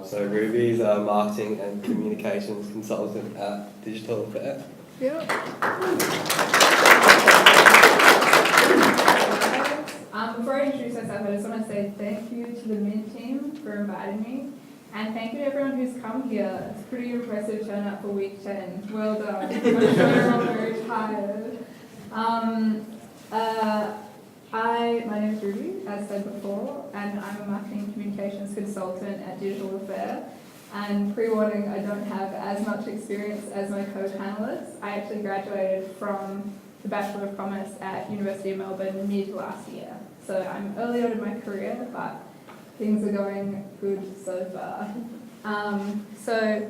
So Ruby's a marketing and communications consultant at Digital Affair. Yeah. Before I introduce myself, I just want to say thank you to the MINT team for inviting me. And thank you to everyone who's come here. It's a pretty impressive turnout for week 10. Well done. I'm sure you're all very tired. My name is Ruby, as said before, and I'm a marketing communications consultant at Digital Affair. And pre-warning, I don't have as much experience as my co-panelists. I actually graduated from the Bachelor of Commerce at University of Melbourne mid last year. So I'm early on in my career, but things are going good so far. So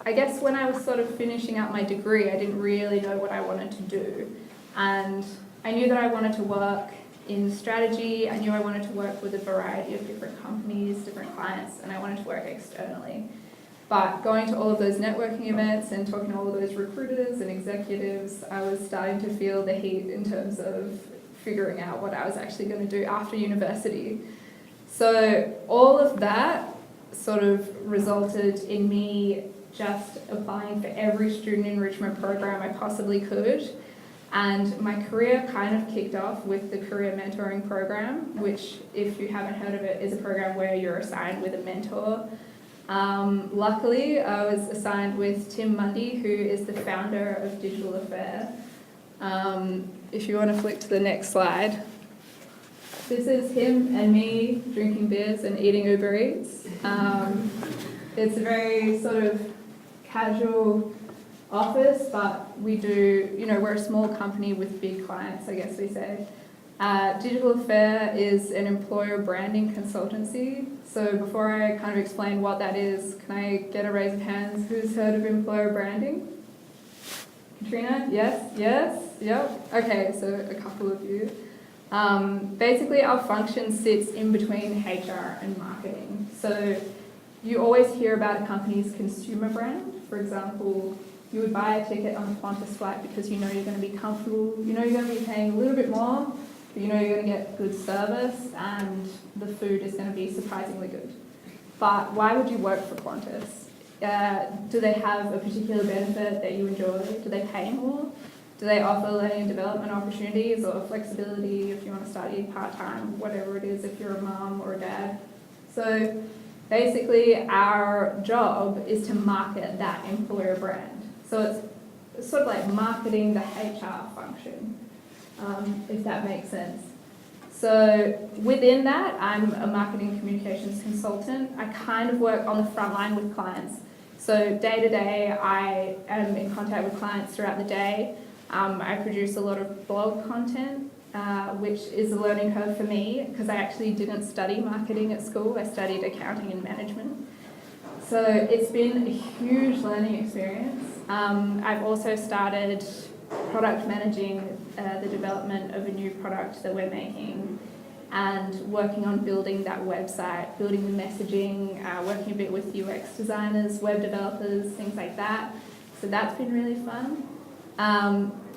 I guess when I was sort of finishing up my degree, I didn't really know what I wanted to do. And I knew that I wanted to work in strategy. I knew I wanted to work with a variety of different companies, different clients, and I wanted to work externally. But going to all of those networking events and talking to all of those recruiters and executives, I was starting to feel the heat in terms of figuring out what I was actually going to do after university. So all of that sort of resulted in me just applying for every student enrichment program I possibly could. And my career kind of kicked off with the career mentoring program, which, if you haven't heard of it, is a program where you're assigned with a mentor. Luckily, I was assigned with Tim Mundy, who is the founder of Digital Affair. If you want to flick to the next slide. This is him and me drinking beers and eating Uber Eats. It's a very sort of casual office, but we do, we're a small company with big clients, I guess we say. Digital Affair is an employer branding consultancy. So before I kind of explain what that is, can I get a raise of hands? Who's heard of employer branding? Katrina? Yes? Yes? Yep. Okay, so a couple of you. Basically, our function sits in between HR and marketing. So you always hear about a company's consumer brand. For example, you would buy a ticket on a Qantas flight because you know you're going to be comfortable, you know you're going to be paying a little bit more, but you know you're going to get good service and the food is going to be surprisingly good. But why would you work for Qantas? Do they have a particular benefit that you enjoy? Do they pay more? Do they offer learning and development opportunities or flexibility if you want to study part-time, whatever it is, if you're a mum or a dad? So basically, our job is to market that employer brand. So it's sort of like marketing the HR function, if that makes sense. So within that, I'm a marketing communications consultant. I kind of work on the front line with clients. So day to day, I am in contact with clients throughout the day. I produce a lot of blog content, which is a learning curve for me because I actually didn't study marketing at school. I studied accounting and management. So it's been a huge learning experience. I've also started product managing the development of a new product that we're making and working on building that website, building the messaging, working a bit with UX designers, web developers, things like that. So that's been really fun.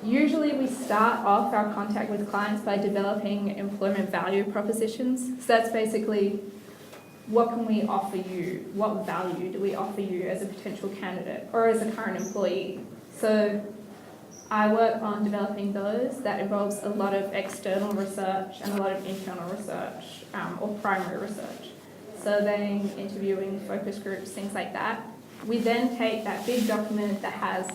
Usually we start off our contact with clients by developing employment value propositions. So that's basically, what can we offer you? What value do we offer you as a potential candidate or as a current employee? So I work on developing those. That involves a lot of external research and a lot of internal research, or primary research. Surveying, interviewing, focus groups, things like that. We then take that big document that has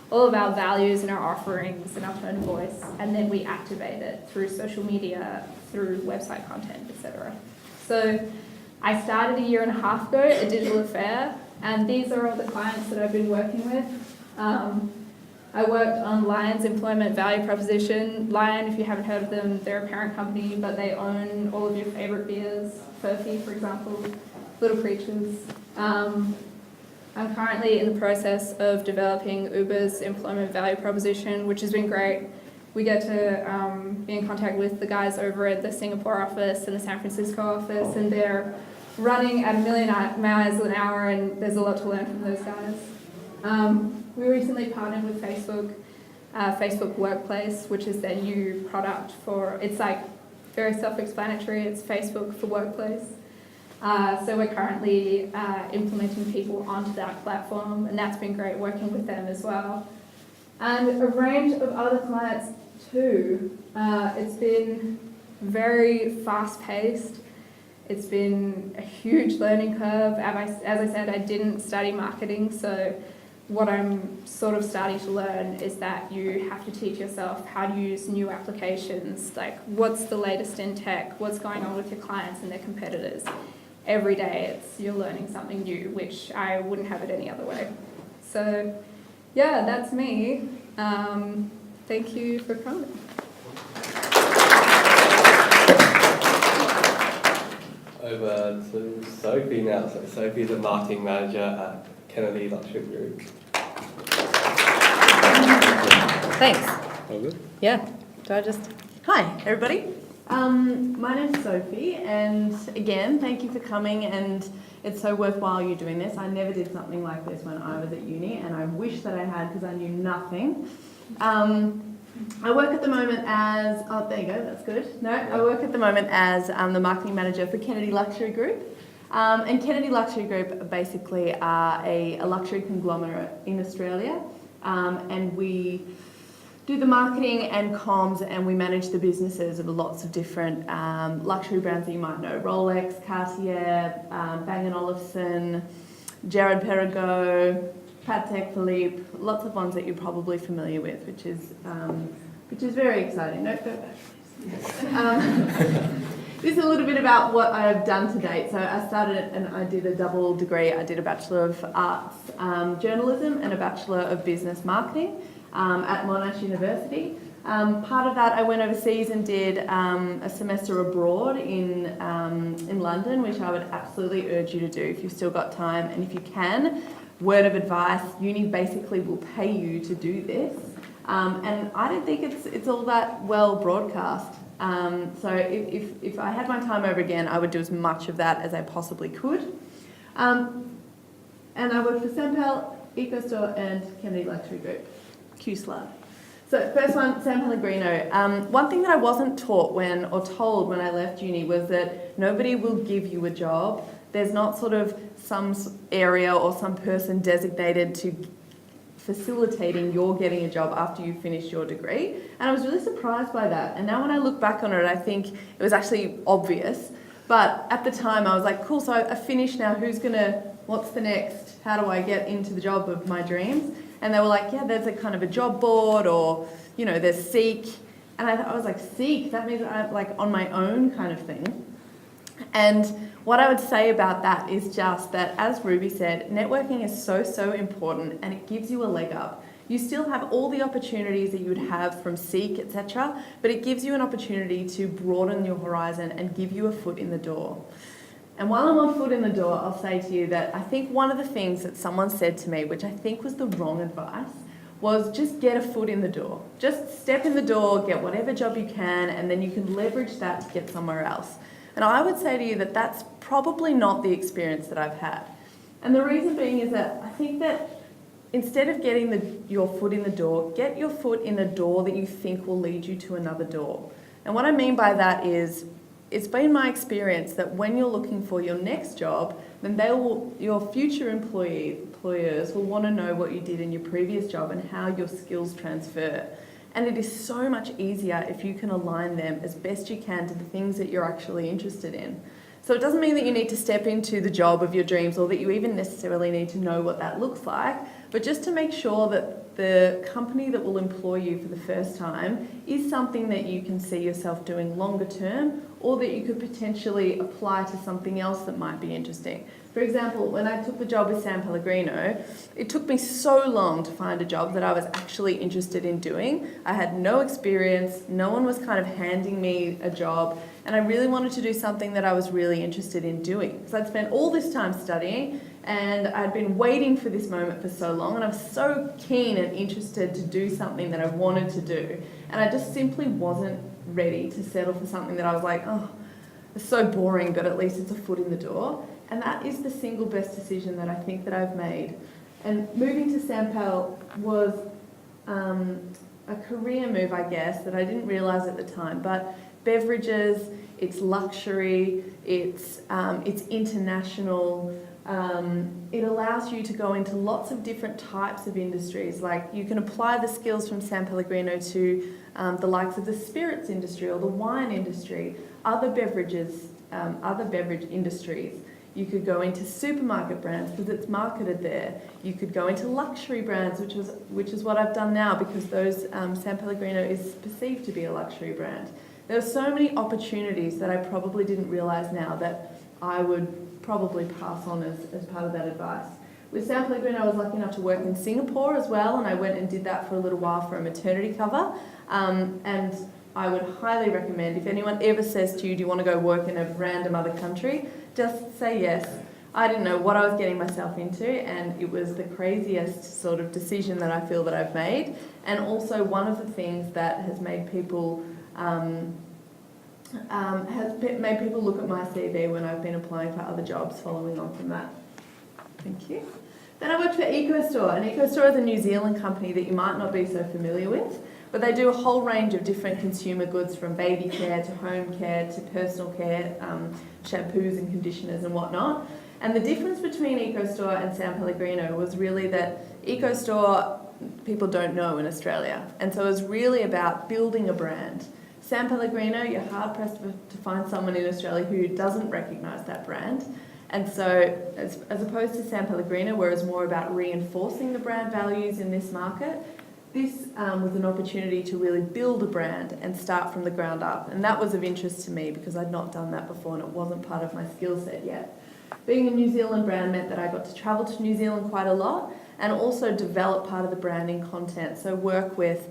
all of our values and our offerings and our tone of voice, and then we activate it through social media, through website content, etc. So I started a year and a half ago at Digital Affair, and these are all the clients that I've been working with. I worked on Lion's employment value proposition. Lion, if you haven't heard of them, they're a parent company, but they own all of your favourite beers. Sophie, for example, Little Creatures. I'm currently in the process of developing Uber's employment value proposition, which has been great. We get to be in contact with the guys over at the Singapore office and the San Francisco office, and they're running at 1 million miles an hour, and there's a lot to learn from those guys. We recently partnered with Facebook Workplace, which is their new product for, it's like very self-explanatory, it's Facebook for Workplace. So we're currently implementing people onto that platform, and that's been great working with them as well. And a range of other clients too. It's been very fast-paced. It's been a huge learning curve. As I said, I didn't study marketing, so what I'm sort of starting to learn is that you have to teach yourself how to use new applications, like what's the latest in tech, what's going on with your clients and their competitors. Every day you're learning something new, which I wouldn't have it any other way. So yeah, that's me. Thank you for coming. Over to Sophie now. So Sophie is a marketing manager at Kennedy Luxury Group. Thanks. All good? Yeah. Do I just... Hi, everybody. My name's Sophie, and again, thank you for coming, and it's so worthwhile you doing this. I never did something like this when I was at uni, and I wish that I had because I knew nothing. I work at the moment as... Oh, there you go, that's good. No, I work at the moment as the marketing manager for Kennedy Luxury Group. And Kennedy Luxury Group basically are a luxury conglomerate in Australia, and we do the marketing and comms, and we manage the businesses of lots of different luxury brands that you might know: Rolex, Cartier, Bang & Olufsen, Gerard Perregaux, Patek Philippe, lots of ones that you're probably familiar with, which is very exciting. No, go back, please. This is a little bit about what I've done to date. So I started and I did a double degree. I did a Bachelor of Arts Journalism and a Bachelor of Business Marketing at Monash University. Part of that I went overseas and did a semester abroad in London, which I would absolutely urge you to do if you've still got time, and if you can. Word of advice, uni basically will pay you to do this, and I don't think it's all that well broadcast. So if I had my time over again, I would do as much of that as I possibly could. And I worked for Sampel, EcoStore and Kennedy Luxury Group, Q-Slab. So first one, San Pellegrino. One thing that I wasn't told when I left uni was that nobody will give you a job. There's not sort of some area or some person designated to facilitating your getting a job after you finish your degree. And I was really surprised by that. And now when I look back on it, I think it was actually obvious. But at the time I was like, cool, so I finished now. What's the next? How do I get into the job of my dreams? And they were like, yeah, there's a kind of a job board, or, you know, there's Seek. And I was like, Seek? That means I'm like on my own kind of thing. And what I would say about that is just that, as Ruby said, networking is so important, and it gives you a leg up. You still have all the opportunities that you would have from Seek, etc., but it gives you an opportunity to broaden your horizon and give you a foot in the door. And while I'm on foot in the door, I'll say to you that I think one of the things that someone said to me, which I think was the wrong advice, was just get a foot in the door. Just step in the door, get whatever job you can, and then you can leverage that to get somewhere else. And I would say to you that that's probably not the experience that I've had. And the reason being is that I think that instead of getting your foot in the door, get your foot in a door that you think will lead you to another door. And what I mean by that is, it's been my experience that when you're looking for your next job, then your future employers will want to know what you did in your previous job and how your skills transfer. And it is so much easier if you can align them as best you can to the things that you're actually interested in. So it doesn't mean that you need to step into the job of your dreams, or that you even necessarily need to know what that looks like, but just to make sure that the company that will employ you for the first time is something that you can see yourself doing longer term, or that you could potentially apply to something else that might be interesting. For example, when I took the job with San Pellegrino, it took me so long to find a job that I was actually interested in doing. I had no experience, no one was kind of handing me a job, and I really wanted to do something that I was really interested in doing. So I'd spent all this time studying, and I'd been waiting for this moment for so long, and I was so keen and interested to do something that I wanted to do. And I just simply wasn't ready to settle for something that I was like, oh, it's so boring, but at least it's a foot in the door. And that is the single best decision that I think that I've made. And moving to Sampel was a career move, I guess, that I didn't realise at the time. But beverages, it's luxury, it's international. It allows you to go into lots of different types of industries. Like you can apply the skills from San Pellegrino to the likes of the spirits industry or the wine industry, other beverage industries. You could go into supermarket brands because it's marketed there. You could go into luxury brands, which is what I've done now, because those San Pellegrino is perceived to be a luxury brand. There are so many opportunities that I probably didn't realise now that I would probably pass on as part of that advice. With San Pellegrino, I was lucky enough to work in Singapore as well, and I went and did that for a little while for a maternity cover. And I would highly recommend, if anyone ever says to you, do you want to go work in a random other country, just say yes. I didn't know what I was getting myself into, and it was the craziest sort of decision that I feel that I've made, and also one of the things that has made people look at my CV when I've been applying for other jobs following on from that. Thank you. Then I worked for EcoStore, and EcoStore is a New Zealand company that you might not be so familiar with, but they do a whole range of different consumer goods, from baby care to home care to personal care, shampoos and conditioners and whatnot. And the difference between EcoStore and San Pellegrino was really that EcoStore people don't know in Australia, and so it was really about building a brand. San Pellegrino, you're hard pressed to find someone in Australia who doesn't recognise that brand. And so as opposed to San Pellegrino, where it's more about reinforcing the brand values in this market, this was an opportunity to really build a brand and start from the ground up. And that was of interest to me because I'd not done that before and it wasn't part of my skill set yet. Being a New Zealand brand meant that I got to travel to New Zealand quite a lot and also develop part of the branding content. So work with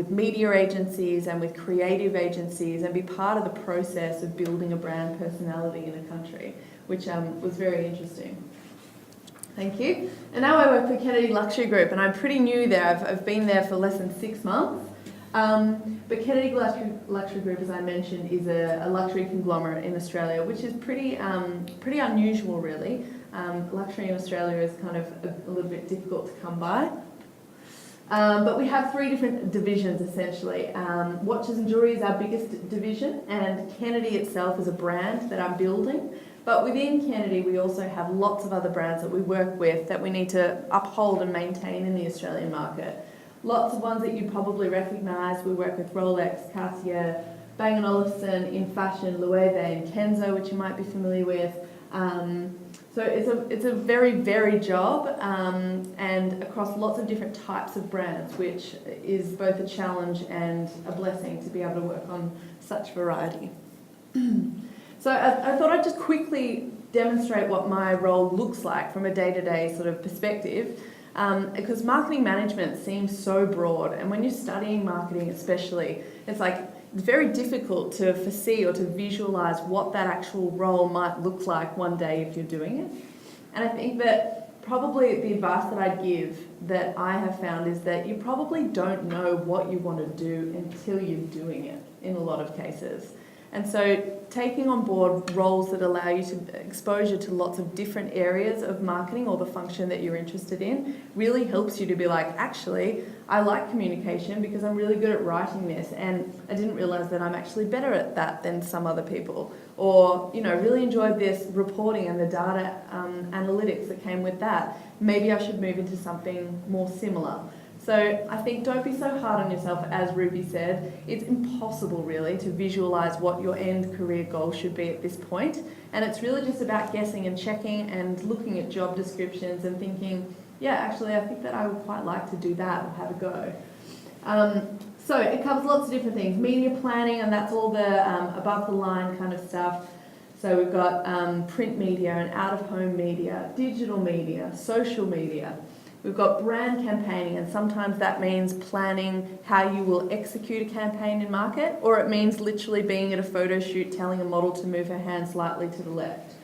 media agencies and with creative agencies and be part of the process of building a brand personality in a country, which was very interesting. Thank you. And now I work for Kennedy Luxury Group, and I'm pretty new there. I've been there for less than 6 months. But Kennedy Luxury Group, as I mentioned, is a luxury conglomerate in Australia, which is pretty unusual, really. Luxury in Australia is kind of a little bit difficult to come by. But we have 3 different divisions, essentially. Watches and jewellery is our biggest division, and Kennedy itself is a brand that I'm building. But within Kennedy, we also have lots of other brands that we work with that we need to uphold and maintain in the Australian market. Lots of ones that you probably recognise. We work with Rolex, Cartier, Bang & Olufsen in fashion, Loewe and Kenzo, which you might be familiar with. So it's a very varied job and across lots of different types of brands, which is both a challenge and a blessing to be able to work on such variety. So I thought I'd just quickly demonstrate what my role looks like from a day-to-day sort of perspective, because marketing management seems so broad, and when you're studying marketing especially, it's very difficult to foresee or to visualise what that actual role might look like one day if you're doing it. And I think that probably the advice that I'd give that I have found is that you probably don't know what you want to do until you're doing it in a lot of cases. And so taking on board roles that allow you to exposure to lots of different areas of marketing or the function that you're interested in really helps you to be like, actually, I like communication because I'm really good at writing this, and I didn't realise that I'm actually better at that than some other people. Or, really enjoyed this reporting and the data analytics that came with that. Maybe I should move into something more similar. So I think don't be so hard on yourself, as Ruby said. It's impossible really to visualise what your end career goal should be at this point. And it's really just about guessing and checking and looking at job descriptions and thinking, yeah, actually I think that I would quite like to do that or have a go. So it covers lots of different things. Media planning, and that's all the above the line kind of stuff. So we've got print media and out-of-home media, digital media, social media. We've got brand campaigning, and sometimes that means planning how you will execute a campaign in market, or it means literally being at a photo shoot telling a model to move her hand slightly to the left.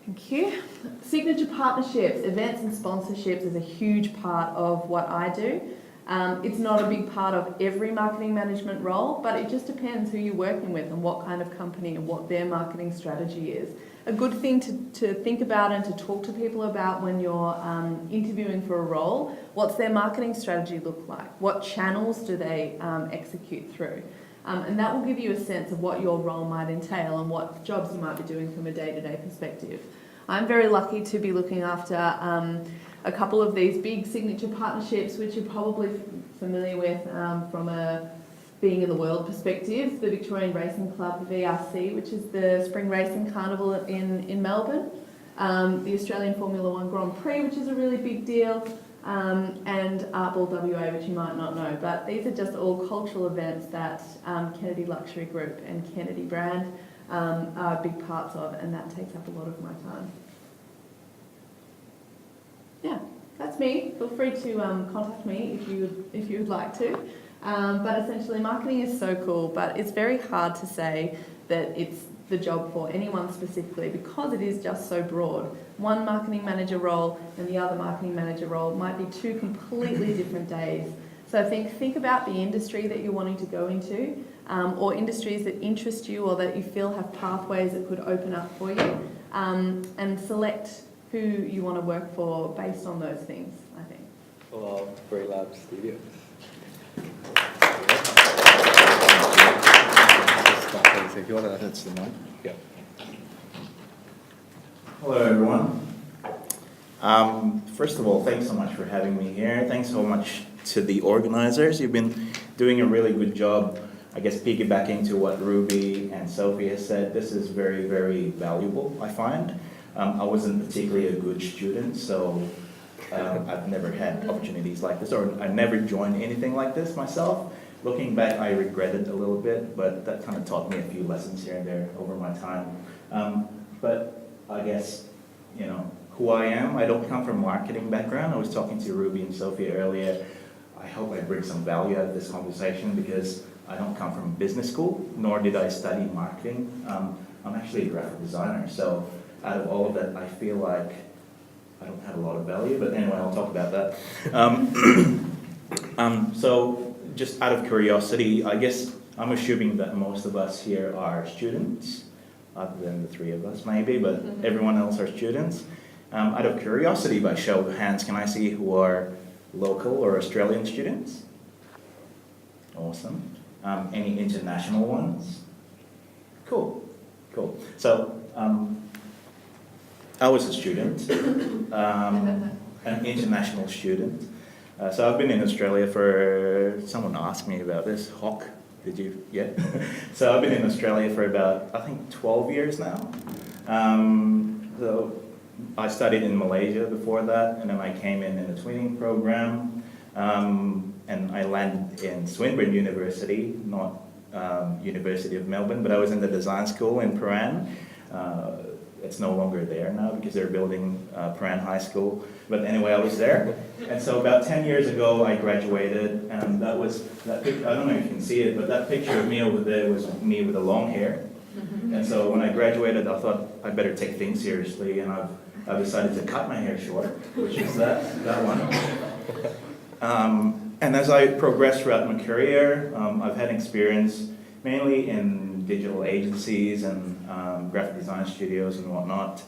Thank you. Signature partnerships, events and sponsorships is a huge part of what I do. It's not a big part of every marketing management role, but it just depends who you're working with and what kind of company and what their marketing strategy is. A good thing to think about and to talk to people about when you're interviewing for a role. What's their marketing strategy look like? What channels do they execute through? And that will give you a sense of what your role might entail and what jobs you might be doing from a day-to-day perspective. I'm very lucky to be looking after a couple of these big signature partnerships, which you're probably familiar with from a being in the world perspective. The Victorian Racing Club, the VRC, which is the Spring Racing Carnival in Melbourne. The Australian Formula One Grand Prix, which is a really big deal. And Artball WA, which you might not know. But these are just all cultural events that Kennedy Luxury Group and Kennedy brand are big parts of, and that takes up a lot of my time. Yeah, that's me. Feel free to contact me if you would like to. But essentially, marketing is so cool, but it's very hard to say that it's the job for anyone specifically because it is just so broad. One marketing manager role and the other marketing manager role might be two completely different days. So think about the industry that you're wanting to go into, or industries that interest you or that you feel have pathways that could open up for you, and select who you want to work for based on those things, I think. Or Relab Studios. If you want to, that's the mic. Yeah. Hello, everyone. First of all, thanks so much for having me here. Thanks so much to the organizers. You've been doing a really good job, I guess, piggybacking to what Ruby and Sophie has said. This is very, very valuable, I find. I wasn't particularly a good student, so I've never had opportunities like this, or I never joined anything like this myself. Looking back, I regret it a little bit, but that kind of taught me a few lessons here and there over my time. But I guess, you know, who I am, I don't come from a marketing background. I was talking to Ruby and Sophie earlier. I hope I bring some value out of this conversation because I don't come from business school, nor did I study marketing. I'm actually a graphic designer, so out of all of that, I feel like I don't have a lot of value, but anyway, I'll talk about that. So just out of curiosity, I guess I'm assuming that most of us here are students, other than the three of us maybe, but everyone else are students. Out of curiosity, by show of hands, can I see who are local or Australian students? Awesome. Any international ones? Cool. So I was a student, an international student. So I've been in Australia for, someone asked me about this, Hawk, did you, yeah? So I've been in Australia for about, I think 12 years now. So I studied in Malaysia before that, and then I came in a twinning program, and I landed in Swinburne University, not University of Melbourne, but I was in the design school in Prahran. It's no longer there now because they're building Prahran High School. But anyway, I was there. And so about 10 years ago, I graduated. And that was, I don't know if you can see it, but that picture of me over there was me with the long hair. And so when I graduated, I thought I better take things seriously. And I've decided to cut my hair short, which is that one. And as I progressed throughout my career, I've had experience mainly in digital agencies and graphic design studios and whatnot,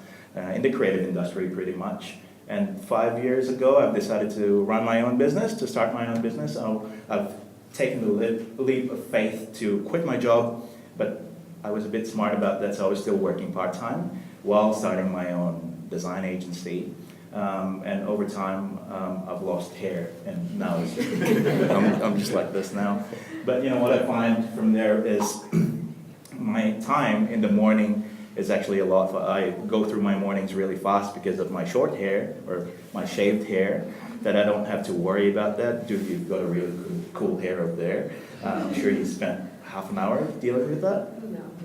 in the creative industry pretty much. And 5 years ago, I've decided to run my own business, to start my own business. So I've taken the leap of faith to quit my job, but I was a bit smart about that, so I was still working part-time while starting my own design agency. And over time, I've lost hair, and now it's I'm just like this now. But you know what I find from there is my time in the morning is actually a lot. I go through my mornings really fast because of my short hair or my shaved hair. That I don't have to worry about that. Dude, you've got a really cool hair over there. I'm sure you spent half an hour dealing with that.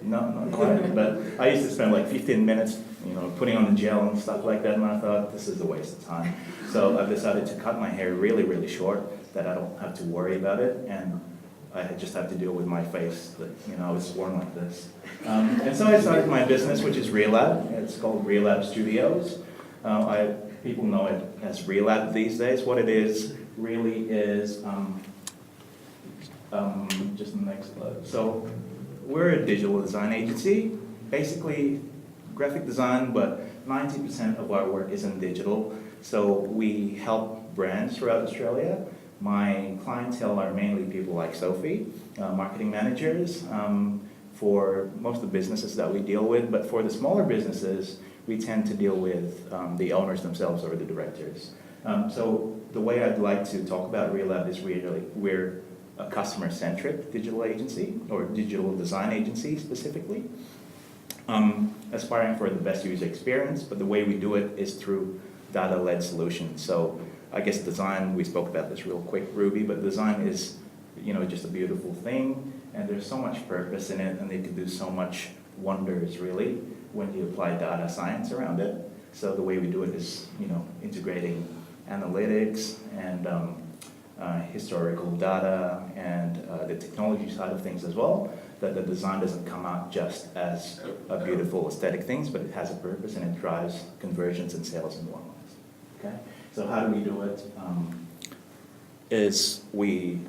No, not quite. But I used to spend like 15 minutes, you know, putting on the gel and stuff like that, and I thought this is a waste of time. So I've decided to cut my hair really, really short, that I don't have to worry about it, and I just have to deal with my face that, you know, I was born like this. And so I started my business, which is Relab. It's called Relab Studios. People know it as Relab these days. What it is really is, just the next slide. So we're a digital design agency, basically graphic design, but 90% of our work is in digital. So we help brands throughout Australia My clientele are mainly people like Sophie, marketing managers, for most of the businesses that we deal with, but for the smaller businesses, we tend to deal with the owners themselves or the directors. So the way I'd like to talk about Relab is we're a customer-centric digital agency, or digital design agency specifically, aspiring for the best user experience, but the way we do it is through data-led solutions. So I guess design, we spoke about this real quick, Ruby, but design is, just a beautiful thing, and there's so much purpose in it, and it can do so much wonders, really, when you apply data science around it. So the way we do it is, integrating analytics and historical data and the technology side of things as well, that the design doesn't come out just as a beautiful aesthetic things, but it has a purpose and it drives conversions and sales and whatnot. Okay? So how do we do it? Is we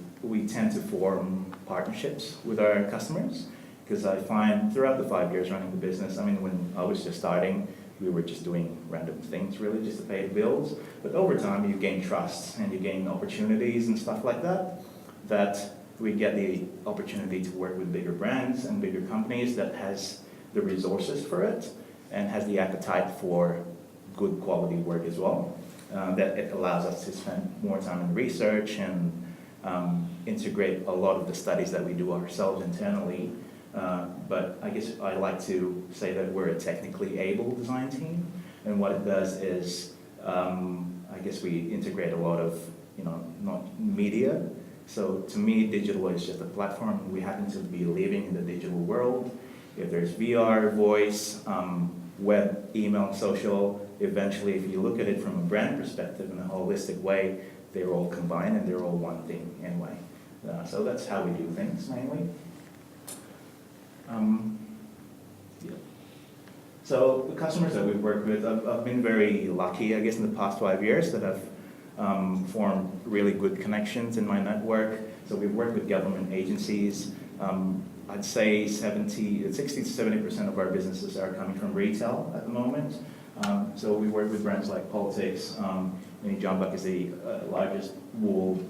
tend to form partnerships with our customers, because I find throughout the 5 years running the business, when I was just starting, we were just doing random things really just to pay the bills, but over time you gain trust and you gain opportunities and stuff like that, that we get the opportunity to work with bigger brands and bigger companies that has the resources for it and has the appetite for good quality work as well. That it allows us to spend more time in research and integrate a lot of the studies that we do ourselves internally. But I guess I like to say that we're a technically able design team, and what it does is, I guess we integrate a lot of, not media. So to me, digital is just a platform. We happen to be living in the digital world. If there's VR, voice, web, email, social, eventually if you look at it from a brand perspective in a holistic way, they're all combined and they're all one thing anyway. So that's how we do things mainly. So the customers that we've worked with, I've been very lucky, I guess, in the past 5 years that I've formed really good connections in my network. So we've worked with government agencies. I'd say 60 to 70% of our businesses are coming from retail at the moment. So we work with brands like Politics. Jumbuck is the largest wool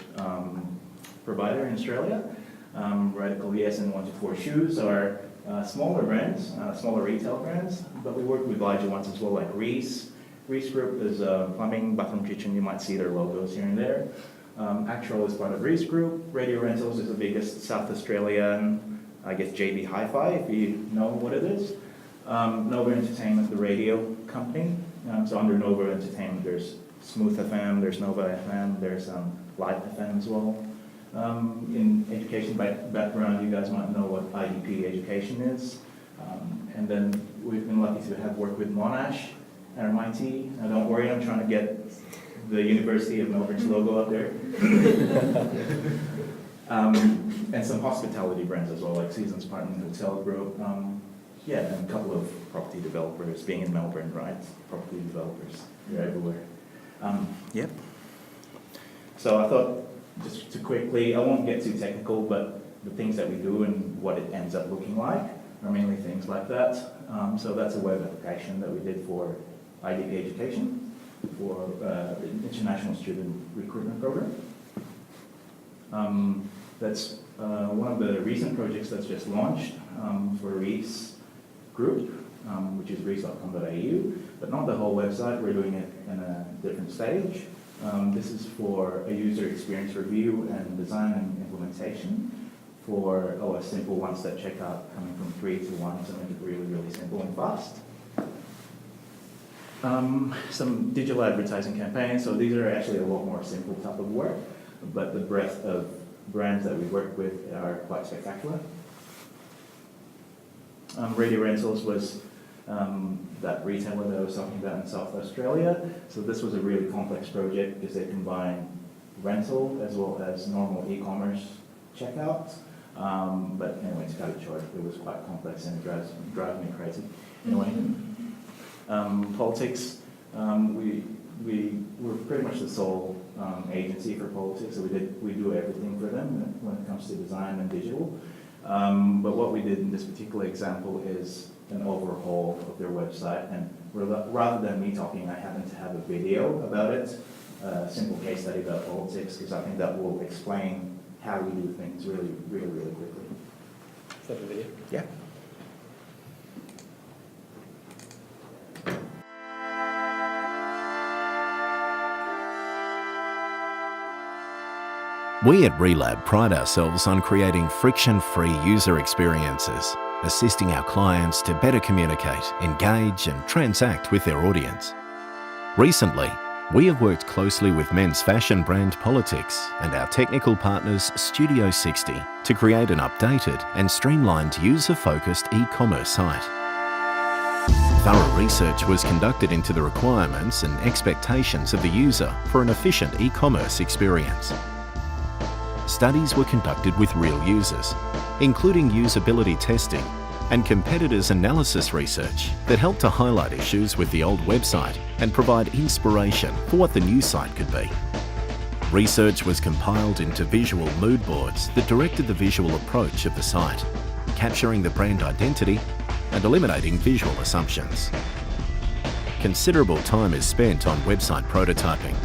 provider in Australia. Radical Yes and 124 Shoes are smaller brands, smaller retail brands, but we work with larger ones as well, like Reese. Reese Group is plumbing, bathroom, kitchen. You might see their logos here and there. Actual is part of Reese Group. Radio Rentals is the biggest South Australian, I guess, JB Hi-Fi, if you know what it is. Nova Entertainment, the radio company. So under Nova Entertainment, there's Smooth FM, there's Nova FM, there's Live FM as well. In education background, you guys might know what IDP education is. And then we've been lucky to have worked with Monash at MIT. Now don't worry, I'm trying to get the University of Melbourne's logo up there. And some hospitality brands as well, like Seasons Partner Hotel Group. And a couple of property developers, being in Melbourne, right? Property developers, they're everywhere. Yep. So I thought, just to quickly, I won't get too technical, but the things that we do and what it ends up looking like are mainly things like that. So that's a web application that we did for IDP Education, for the International Student Recruitment Program. That's one of the recent projects that's just launched for Reese Group, which is reese.com.au, but not the whole website. We're doing it in a different stage. This is for a user experience review and design and implementation for a simple one-step checkout coming from 3 to 1, so make it really, really simple and fast. Some digital advertising campaigns. So these are actually a lot more simple type of work, but the breadth of brands that we work with are quite spectacular. Radio Rentals was that retailer that I was talking about in South Australia. So this was a really complex project because they combine rental as well as normal e-commerce checkout. But anyway, to cut it short, it was quite complex and it drives me crazy. Anyway, Politics, we were pretty much the sole agency for Politics, so we do everything for them when it comes to design and digital. But what we did in this particular example is an overhaul of their website, and rather than me talking, I happen to have a video about it. a simple case study about politics, because I think that will explain how we do things really quickly. Is that a video? Yeah. We at Relab pride ourselves on creating friction-free user experiences, assisting our clients to better communicate, engage and transact with their audience. Recently, we have worked closely with men's fashion brand Politics and our technical partners Studio 60 to create an updated and streamlined user-focused e-commerce site. Thorough research was conducted into the requirements and expectations of the user for an efficient e-commerce experience. Studies were conducted with real users, including usability testing and competitors' analysis research that helped to highlight issues with the old website and provide inspiration for what the new site could be. Research was compiled into visual mood boards that directed the visual approach of the site, capturing the brand identity and eliminating visual assumptions. Considerable time is spent on website prototyping.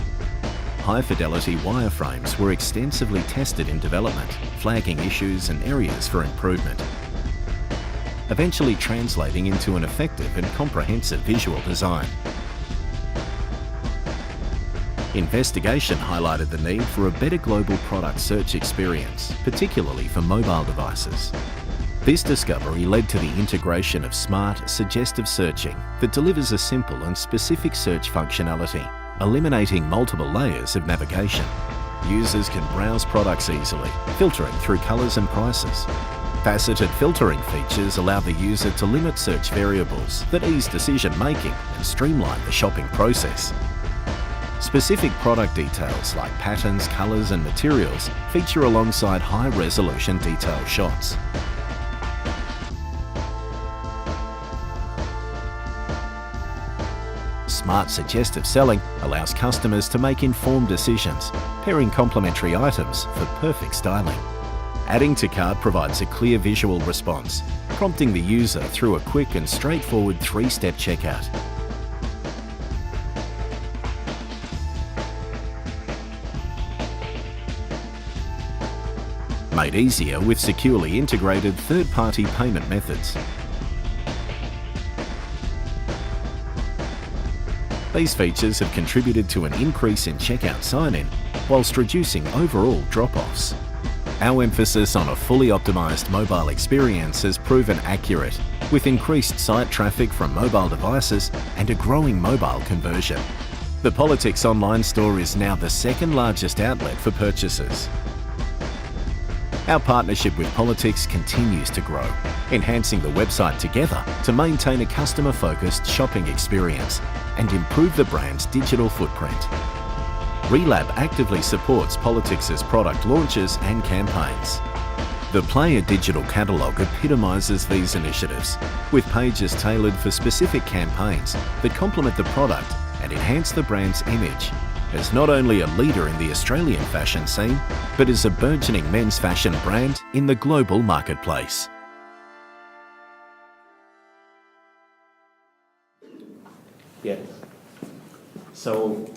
High-fidelity wireframes were extensively tested in development, flagging issues and areas for improvement, eventually translating into an effective and comprehensive visual design. Investigation highlighted the need for a better global product search experience, particularly for mobile devices. This discovery led to the integration of smart, suggestive searching that delivers a simple and specific search functionality, eliminating multiple layers of navigation. Users can browse products easily, filtering through colours and prices. Faceted filtering features allow the user to limit search variables that ease decision-making and streamline the shopping process. Specific product details like patterns, colours and materials feature alongside high-resolution detailed shots. Smart suggestive selling allows customers to make informed decisions, pairing complementary items for perfect styling. Adding to cart provides a clear visual response, prompting the user through a quick and straightforward 3-step checkout. Made easier with securely integrated third-party payment methods. These features have contributed to an increase in checkout sign-in, whilst reducing overall drop-offs. Our emphasis on a fully optimised mobile experience has proven accurate, with increased site traffic from mobile devices and a growing mobile conversion. The Politics online store is now the second largest outlet for purchases. Our partnership with Politics continues to grow, enhancing the website together to maintain a customer-focused shopping experience and improve the brand's digital footprint. Relab actively supports Politics' product launches and campaigns. The Player digital catalogue epitomises these initiatives, with pages tailored for specific campaigns that complement the product and enhance the brand's image as not only a leader in the Australian fashion scene, but as a burgeoning men's fashion brand in the global marketplace. Yeah. So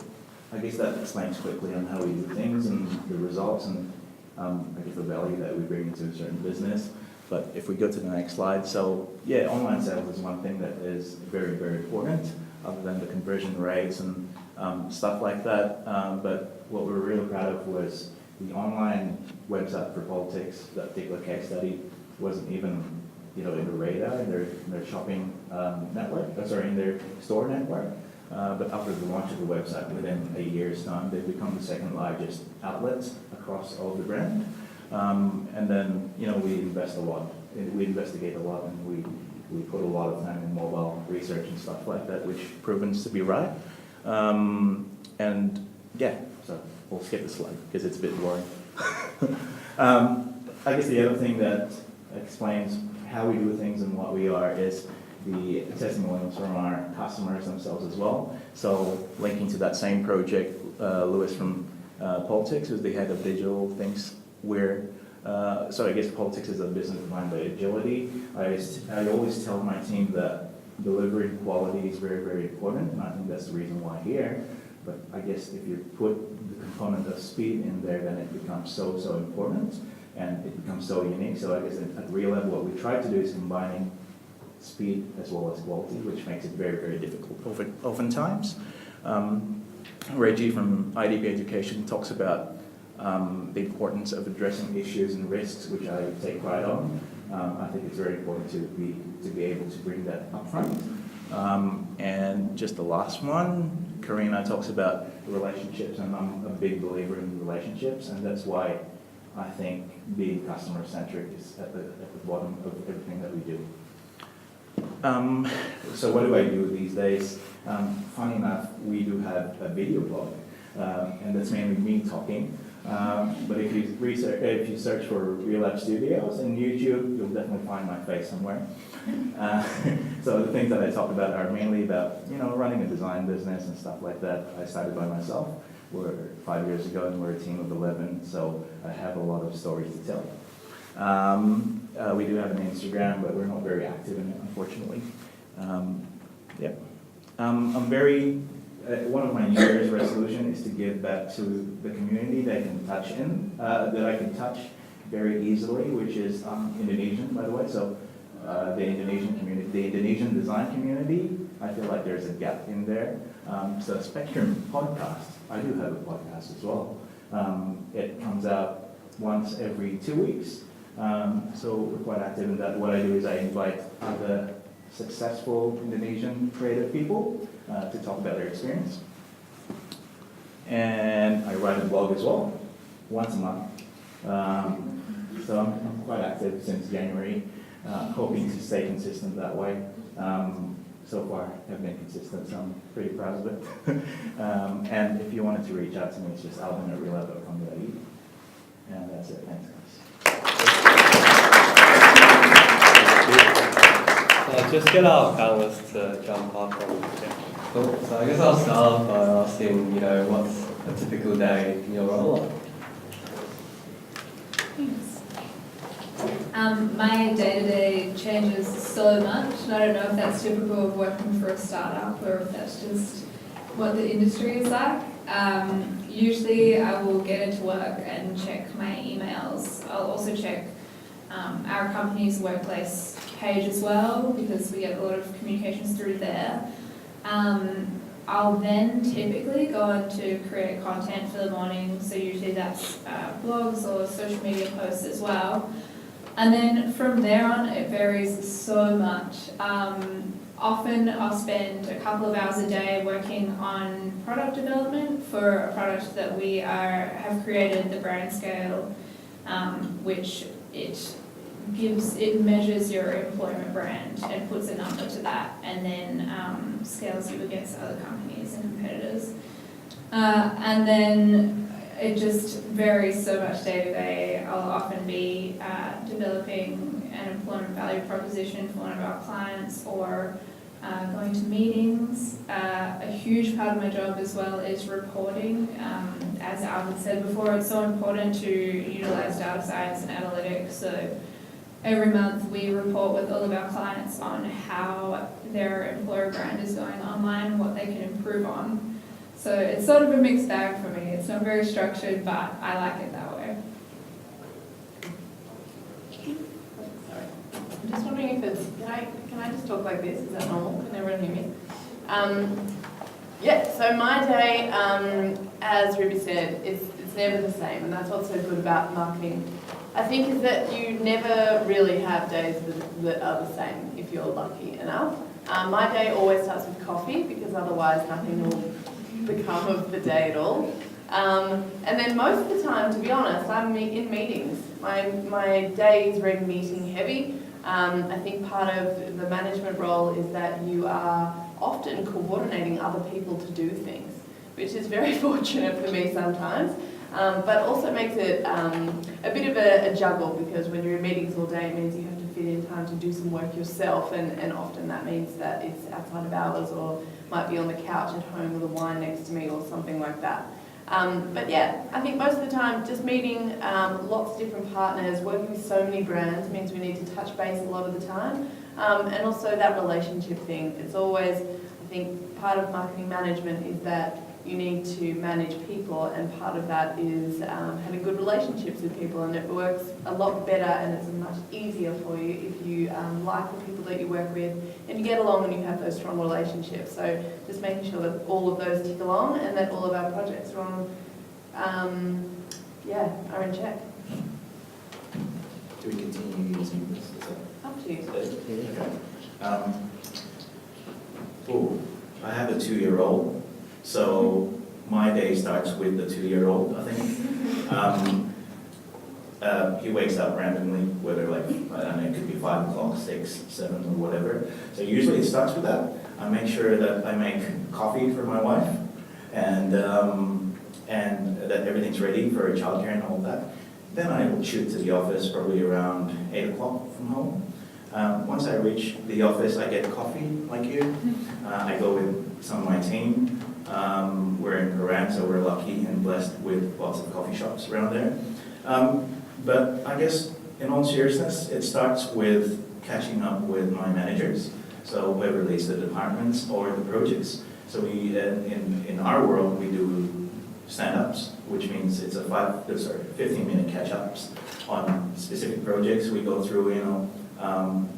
I guess that explains quickly on how we do things and the results and I guess the value that we bring into a certain business. But if we go to the next slide, so yeah, online sales is one thing that is very important, other than the conversion rates and stuff like that. But what we were really proud of was the online website for Politics. That particular case study wasn't even in the radar in their shopping network, in their store network. But after the launch of the website, within a year's time, they've become the second largest outlet across all of the brand. And then, we invest a lot. We investigate a lot, and we put a lot of time in mobile research and stuff like that, which proves to be right. And yeah, so we'll skip the slide because it's a bit boring. I guess the other thing that explains how we do things and what we are is the testimonials from our customers themselves as well. So linking to that same project, Lewis from Politics is the head of digital things so I guess Politics is a business defined by agility. I always tell my team that delivering quality is very important, and I think that's the reason why here. But I guess if you put the component of speed in there, then it becomes so important, and it becomes so unique. So I guess at Relab, what we try to do is combining speed as well as quality, which makes it very difficult oftentimes. Reggie from IDP Education talks about the importance of addressing issues and risks, which I take pride on. I think it's very important to be able to bring that up front. And just the last one, Karina talks about relationships, and I'm a big believer in relationships, and that's why I think being customer-centric is at the bottom of everything that we do. So what do I do these days? Funny enough, we do have a video blog, and that's mainly me talking. But if you search for Relab Studios in YouTube, you'll definitely find my face somewhere. So the things that I talk about are mainly about, running a design business and stuff like that. I started by myself. We're 5 years ago, and we're a team of 11, so I have a lot of stories to tell. We do have an Instagram, but we're not very active in it, unfortunately. I'm very. One of my New Year's resolution is to give back to the community that I can touch very easily, which is Indonesian, by the way. So the Indonesian community, the Indonesian design community, I feel like there's a gap in there. So Spectrum podcast, I do have a podcast as well. It comes out once every 2 weeks. So we're quite active in that. What I do is I invite other successful Indonesian creative people to talk about their experience. And I write a blog as well, once a month. So I'm quite active since January, hoping to stay consistent that way. So far, I've been consistent, so I'm pretty proud of it. And if you wanted to reach out to me, it's just alvin@relab.com.au. And that's it. Thanks, guys. Just get our panelists to jump up on. Cool. So I guess I'll start off by asking, what's a typical day in your role? My day-to-day changes so much, and I don't know if that's typical of working for a startup or if that's just what the industry is like. Usually I will get into work and check my emails. I'll also check our company's workplace page as well, because we get a lot of communications through there. I'll then typically go on to create content for the morning, so usually that's blogs or social media posts as well. And then from there on, it varies so much. Often I'll spend a couple of hours a day working on product development for a product that we have created, the brand scale, which it measures your employment brand and puts a number to that, and then scales you against other companies and competitors. And then it just varies so much day to day. I'll often be developing an employment value proposition for one of our clients, or going to meetings. A huge part of my job as well is reporting. As Alvin said before, it's so important to utilize data science and analytics. So every month we report with all of our clients on how their employer brand is going online and what they can improve on. So it's sort of a mixed bag for me. It's not very structured, but I like it that way. Sorry. I'm just wondering if it's, can I just talk like this? Is that normal? Can everyone hear me? So my day, as Ruby said, it's never the same, and that's what's so good about marketing. I think is that you never really have days that are the same if you're lucky enough. My day always starts with coffee, because otherwise nothing will become of the day at all. And then most of the time, to be honest, I'm in meetings. My day is very meeting heavy. I think part of the management role is that you are often coordinating other people to do things, which is very fortunate for me sometimes, but also makes it a bit of a juggle, because when you're in meetings all day, it means you have to fit in time to do some work yourself, and often that means that it's outside of hours, or might be on the couch at home with a wine next to me or something like that. But yeah, I think most of the time just meeting lots of different partners, working with so many brands means we need to touch base a lot of the time. And also that relationship thing. It's always, I think, part of marketing management is that you need to manage people, and part of that is having good relationships with people, and it works a lot better and it's much easier for you if you like the people that you work with and you get along and you have those strong relationships. So just making sure that all of those tick along and that all of our projects are are in check. Do we continue using this? Is that Up to you. okay? I have a 2-year-old, so my day starts with the 2-year-old, I think. He wakes up randomly, whether like, I don't know, it could be 5 o'clock, 6, 7 or whatever. So usually it starts with that. I make sure that I make coffee for my wife and that everything's ready for childcare and all that. Then I will shoot to the office probably around 8 o'clock from home. Once I reach the office, I get coffee like you. I go with some of my team. We're in Paran, so we're lucky and blessed with lots of coffee shops around there. But I guess, in all seriousness, it starts with catching up with my managers. So whether it's the departments or the projects. So we, in our world, we do stand-ups, which means it's a 15-minute catch-ups on specific projects. We go through,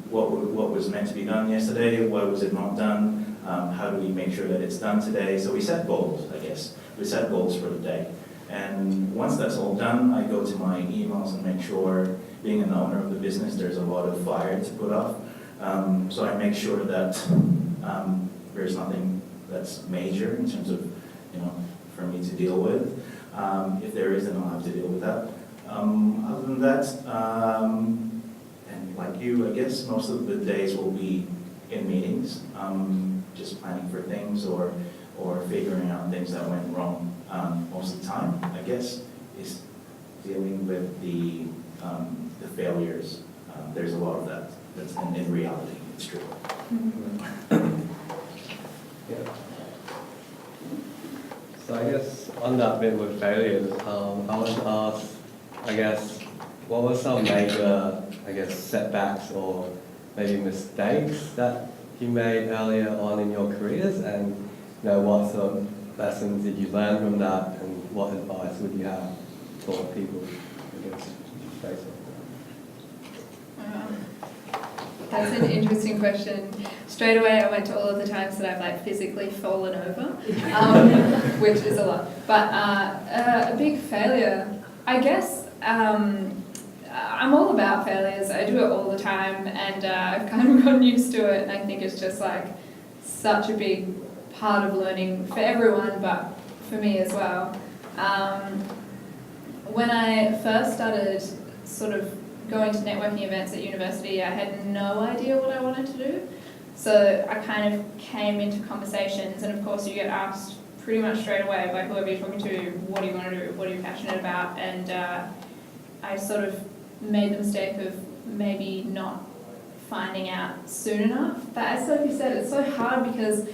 what was meant to be done yesterday, why was it not done, how do we make sure that it's done today. So we set goals, I guess. We set goals for the day. And once that's all done, I go to my emails and make sure, being an owner of the business, there's a lot of fire to put off. So I make sure that there's nothing that's major in terms of, for me to deal with. If there is, then I'll have to deal with that. Other than that, and like you, I guess, most of the days will be in meetings, just planning for things or figuring out things that went wrong. Most of the time, I guess, is dealing with the failures. There's a lot of that. That's in reality, it's true. Yeah. So I guess on that bit with failures, I was asked, I guess, what were some major, setbacks or maybe mistakes that you made earlier on in your careers, and what sort of lessons did you learn from that, and what advice would you have for people against facing? That's an interesting question. Straight away, I went to all of the times that I've physically fallen over, which is a lot. But a big failure, I guess. I'm all about failures. I do it all the time, and I've kind of gotten used to it. And I think it's just such a big part of learning for everyone, but for me as well. When I first started sort of going to networking events at university, I had no idea what I wanted to do. So I kind of came into conversations, and of course you get asked pretty much straight away by whoever you're talking to, what do you want to do, what are you passionate about, and I sort of made the mistake of maybe not finding out soon enough. But as Sophie said, it's so hard because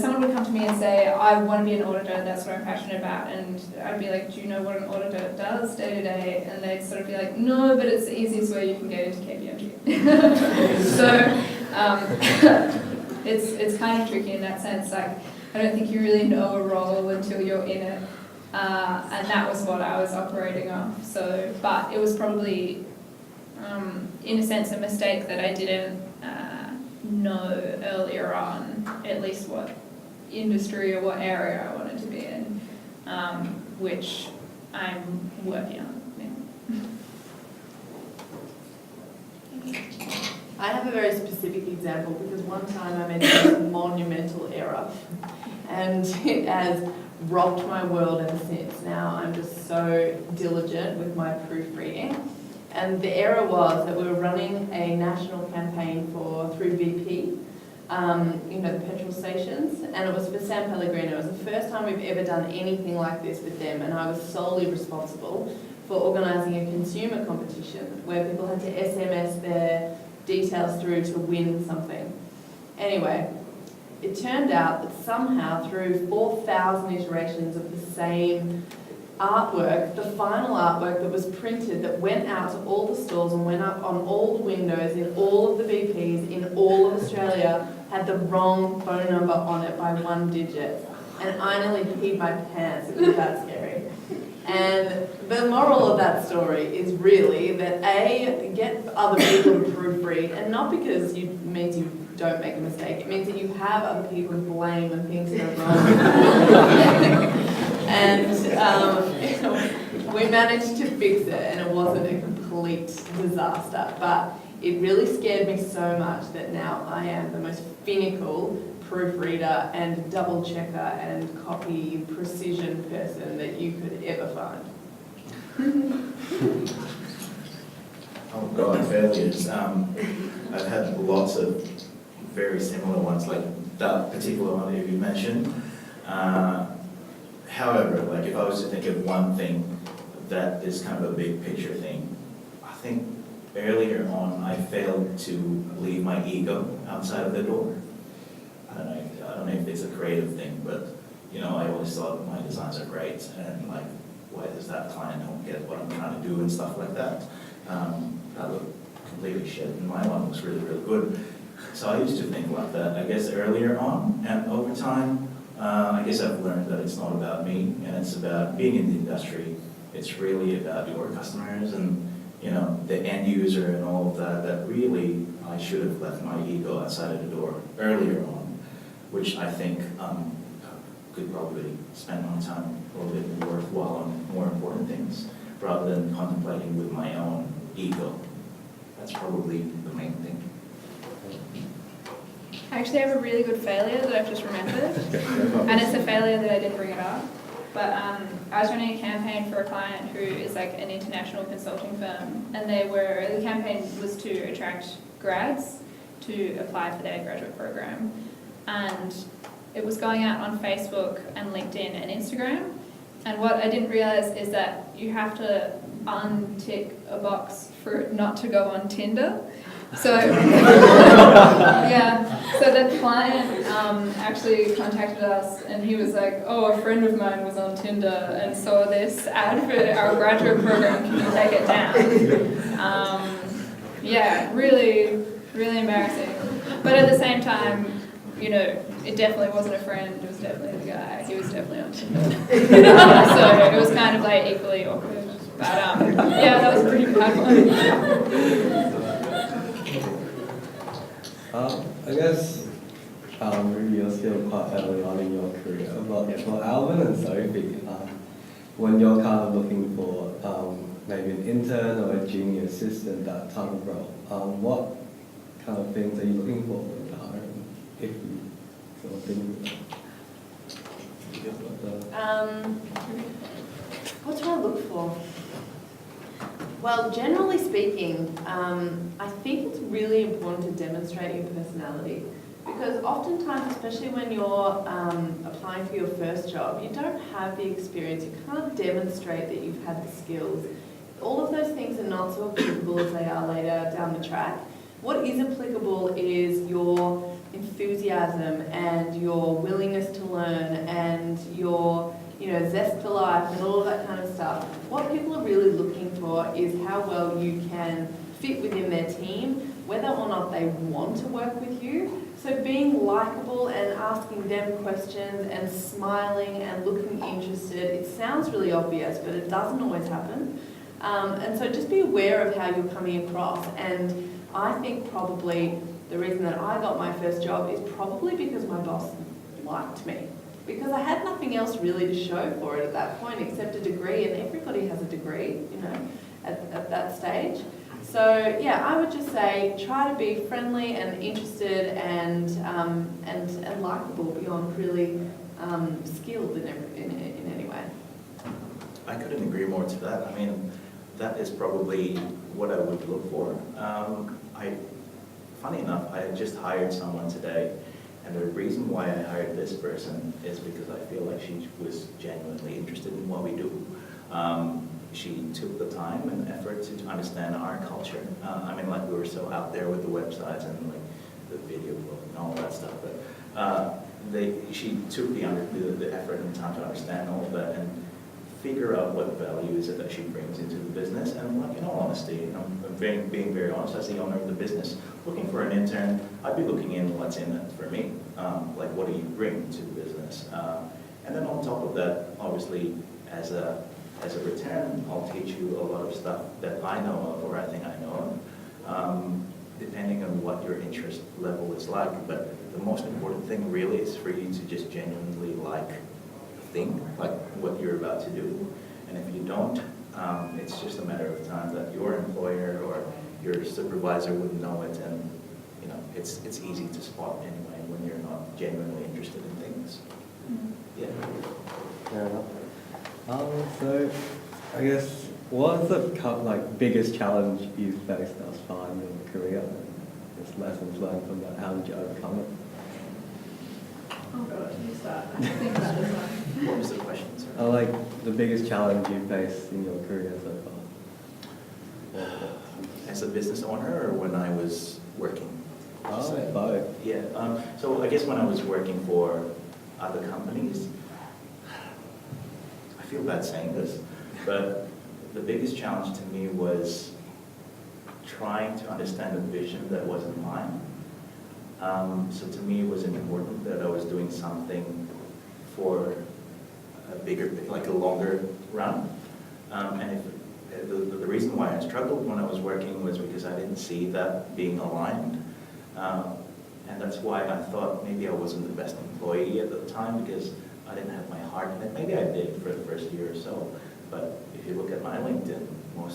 someone would come to me and say, I want to be an auditor, that's what I'm passionate about. And I'd be like, do you know what an auditor does day to day? And they'd sort of be like, no, but it's the easiest way you can get into KPMG. So it's kind of tricky in that sense. I don't think you really know a role until you're in it. And that was what I was operating off. So, but it was probably, in a sense, a mistake that I didn't know earlier on, at least what industry or what area I wanted to be in, which I'm working on now. I have a very specific example because one time I made a monumental error and it has rocked my world ever since. Now I'm just so diligent with my proofreading. And the error was that we were running a national campaign through BP, the petrol stations, and it was for San Pellegrino. It was the first time we've ever done anything like this with them, and I was solely responsible for organising a consumer competition where people had to SMS their details through to win something. Anyway, it turned out that somehow through 4,000 iterations of the same artwork, the final artwork that was printed that went out to all the stores and went up on all the windows in all of the BPs in all of Australia had the wrong phone number on it by 1 digit. and I nearly peed my pants. It was that scary. And the moral of that story is really that A, get other people to proofread, and not because it means you don't make a mistake, it means that you have other people to blame when things go wrong. And we managed to fix it, and it wasn't a complete disaster, but it really scared me so much that now I am the most finical proofreader and double checker and copy precision person that you could ever find. Oh God, failures. I've had lots of very similar ones, like that particular one that you mentioned. However, like if I was to think of one thing that is kind of a big picture thing, I think earlier on I failed to leave my ego outside of the door. I don't know if it's a creative thing, but you know, I always thought my designs are great, and like, why does that client don't get what I'm trying to do and stuff like that? That looked completely shit, and my one was really, really good. So I used to think like that, I guess, earlier on, and over time, I guess I've learned that it's not about me, and it's about being in the industry. It's really about your customers and, you know, the end user and all of that, that really I should have left my ego outside of the door earlier on, which I think could probably spend my time a little bit more worthwhile on more important things, rather than contemplating with my own ego. That's probably the main thing. I actually have a really good failure that I've just remembered, and it's a failure that I didn't bring it up. But I was running a campaign for a client who is like an international consulting firm, and the campaign was to attract grads to apply for their graduate program, and it was going out on Facebook and LinkedIn and Instagram. And what I didn't realize is that you have to untick a box for it not to go on Tinder. So, yeah, so the client actually contacted us, and he was like, oh, a friend of mine was on Tinder and saw this ad for our graduate program, can you take it down? Yeah, really, really embarrassing. But at the same time, you know, it definitely wasn't a friend, it was definitely the guy, he was definitely on Tinder. So it was kind of like equally awkward. But yeah, that was a pretty bad one. I guess you're still quite early on in your career, but for Alvin and Sophie, when you're kind of looking for maybe an intern or a junior assistant, that type of role, what kind of things are you looking for when you're hiring, if you sort of think What do I look for? Well, generally speaking, I think it's really important to demonstrate your personality, because oftentimes, especially when you're applying for your first job, you don't have the experience, you can't demonstrate that you've had the skills. All of those things are not so applicable as they are later down the track. What is applicable is your enthusiasm and your willingness to learn and your zest for life and all of that kind of stuff. What people are really looking for is how well you can fit within their team, whether or not they want to work with you. So being likable and asking them questions and smiling and looking interested, it sounds really obvious, but it doesn't always happen. And so just be aware of how you're coming across. And I think probably the reason that I got my first job is probably because my boss liked me. Because I had nothing else really to show for it at that point except a degree, and everybody has a degree, you know, at that stage. So yeah, I would just say try to be friendly and interested and likable beyond really skilled in any way. I couldn't agree more to that. I mean, that is probably what I would look for. Funny enough, I just hired someone today, and the reason why I hired this person is because I feel like she was genuinely interested in what we do. She took the time and effort to understand our culture. I mean, like, we were so out there with the websites and like the video blog and all that stuff, but she took the effort and time to understand all of that and figure out what value is it that she brings into the business. And like, in all honesty, being very honest, as the owner of the business, looking for an intern, I'd be looking in what's in it for me. Like, what do you bring to the business? that obviously as a return, I'll teach you a lot of stuff that I know of or I think I know of, depending on what your interest level is like. But the most important thing really is for you to just genuinely like the thing, like what you're about to do. And if you don't, it's just a matter of time that your employer or your supervisor would know it, and you know it's easy to spot anyway when you're not genuinely interested in things. Yeah. Fair enough. So, I guess, what's the biggest challenge you've faced thus far in your career? Just lessons learned from that. How did you overcome it? Oh God, you start. I have to think about this one. What was the question, sir? The biggest challenge you faced in your career so far. As a business owner or when I was working? Oh, both. Yeah, so I guess when I was working for other companies, I feel bad saying this, but the biggest challenge to me was trying to understand a vision that wasn't mine. So to me it was important that I was doing something for a bigger, like a longer run. And the reason why I struggled when I was working was because I didn't see that being aligned. And that's why I thought maybe I wasn't the best employee at the time, because I didn't have my heart in it. Maybe I did for the first year or so, but if you look at my LinkedIn, I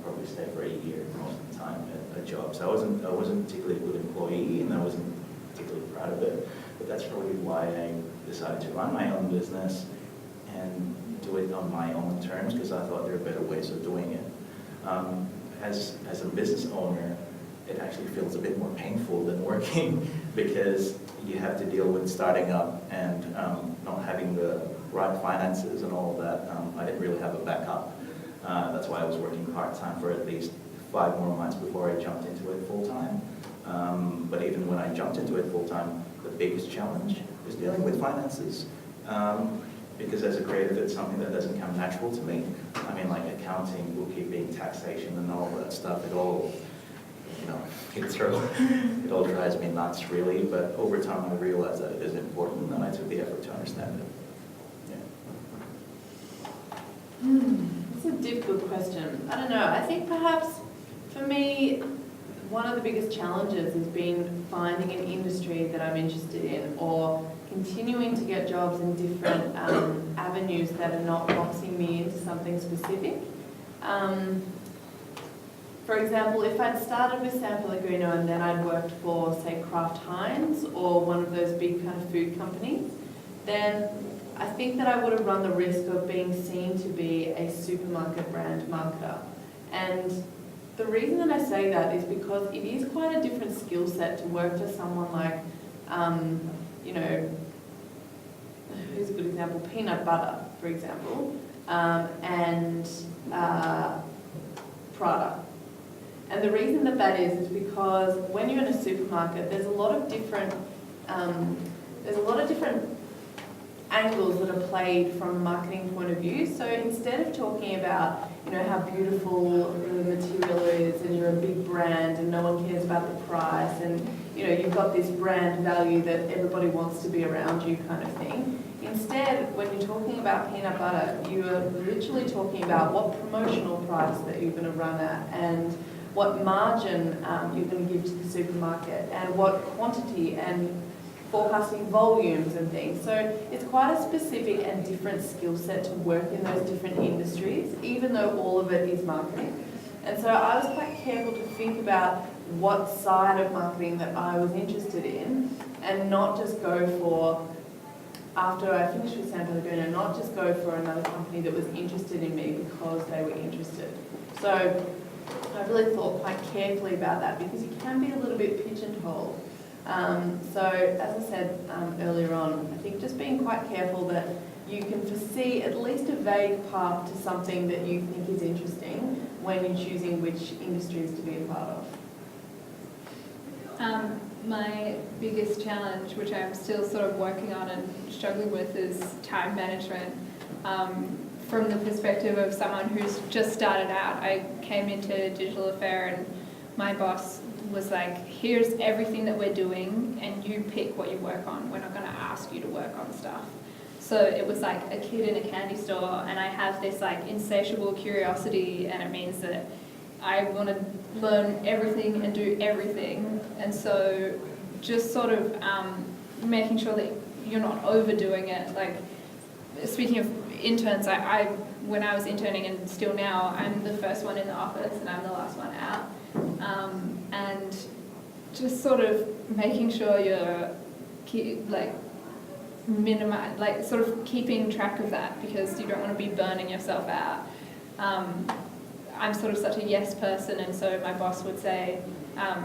probably stayed for a year most of the time at a job. So I wasn't particularly a good employee, and I wasn't particularly proud of it. But that's probably why I decided to run my own business and do it on my own terms, because I thought there are better ways of doing it. As a business owner, it actually feels a bit more painful than working because you have to deal with starting up and not having the right finances and all of that. I didn't really have a backup. That's why I was working part-time for at least 5 more months before I jumped into it full-time. But even when I jumped into it full-time, the biggest challenge was dealing with finances. Because as a creative, it's something that doesn't come natural to me. I mean, like accounting, bookkeeping, taxation, and all that stuff, it all drives me nuts, really. But over time, I realized that it is important, and I took the effort to understand it. Yeah. It's a difficult question. I don't know. I think perhaps for me, one of the biggest challenges has been finding an industry that I'm interested in, or continuing to get jobs in different avenues that are not boxing me into something specific. For example, if I'd started with San Pellegrino and then I'd worked for, say, Kraft Heinz or one of those big kind of food companies, then I think that I would have run the risk of being seen to be a supermarket brand marketer. And the reason that I say that is because it is quite a different skill set to work for someone like, who's a good example? Peanut butter, for example, and Prada. And the reason that is because when you're in a supermarket, there's a lot of different angles that are played from a marketing point of view. So instead of talking about how beautiful the material is and you're a big brand and no one cares about the price and you've got this brand value that everybody wants to be around you kind of thing. Instead, when you're talking about peanut butter, you are literally talking about what promotional price that you're going to run at and what margin you're going to give to the supermarket and what quantity and forecasting volumes and things. So it's quite a specific and different skill set to work in those different industries, even though all of it is marketing. And so I was quite careful to think about what side of marketing that I was interested in and not just go for, after I finished with San Pellegrino, not just go for another company that was interested in me because they were interested. So I really thought quite carefully about that because you can be a little bit pigeonholed. So as I said earlier on, I think just being quite careful that you can foresee at least a vague path to something that you think is interesting when you're choosing which industries to be a part of. My biggest challenge, which I'm still sort of working on and struggling with, is time management. From the perspective of someone who's just started out, I came into digital affair and my boss was like, here's everything that we're doing and you pick what you work on. We're not going to ask you to work on stuff. So it was like a kid in a candy store, and I have this like insatiable curiosity, and it means that I want to learn everything and do everything. And so just sort of making sure that you're not overdoing it. Like, speaking of interns, I when I was interning, and still now, I'm the first one in the office and I'm the last one out. And just sort of making sure you're sort of keeping track of that, because you don't want to be burning yourself out. I'm sort of such a yes person, and so my boss would say,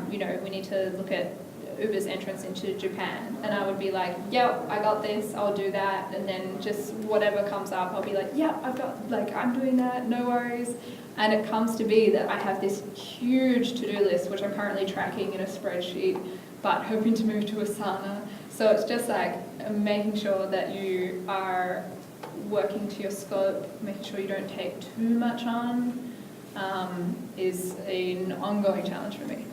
we need to look at Uber's entrance into Japan, and I would be like, yep, I got this, I'll do that, and then just whatever comes up, I'll be like, yep, I'm doing that, no worries. And it comes to be that I have this huge to-do list, which I'm currently tracking in a spreadsheet, but hoping to move to Asana. So it's just like making sure that you are working to your scope, making sure you don't take too much on, is an ongoing challenge for me.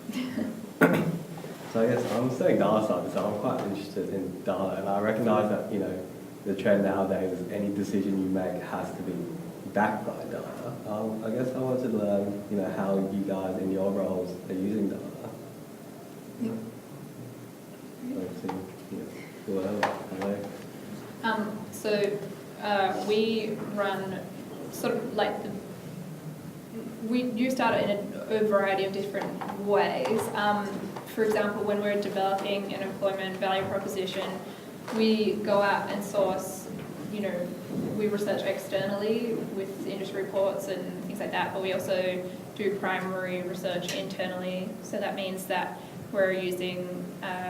So I guess I'm studying data science, so I'm quite interested in data, and I recognise that, the trend nowadays is any decision you make has to be backed by data. I guess I wanted to learn, how you guys in your roles are using data. Yep. We run sort of like we use data in a variety of different ways. For example, when we're developing an employment value proposition, we go out and source, we research externally with industry reports and things like that, but we also do primary research internally. So that means that we're using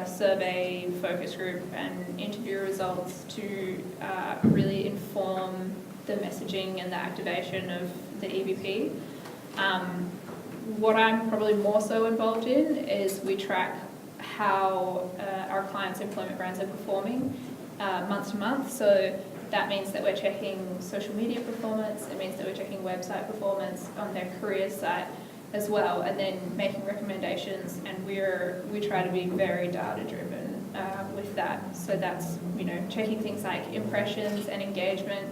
survey, focus group and interview results to really inform the messaging and the activation of the EVP. What I'm probably more so involved in is we track how our clients' employment brands are performing month to month. So that means that we're checking social media performance, it means that we're checking website performance on their careers site as well, and then making recommendations, and we try to be very data driven with that. So that's checking things like impressions and engagement,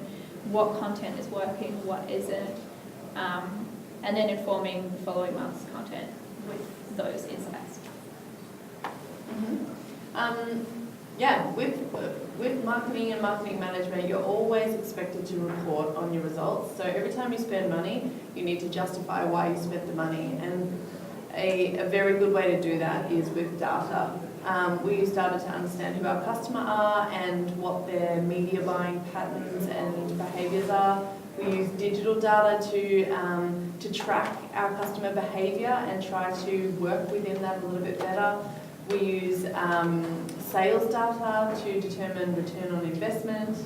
what content is working, what isn't, and then informing the following month's content with those insights. With marketing and marketing management, you're always expected to report on your results. So every time you spend money, you need to justify why you spent the money. And a very good way to do that is with data. We use data to understand who our customer are and what their media buying patterns and behaviours are. We use digital data to track our customer behaviour and try to work within that a little bit better. We use sales data to determine return on investment.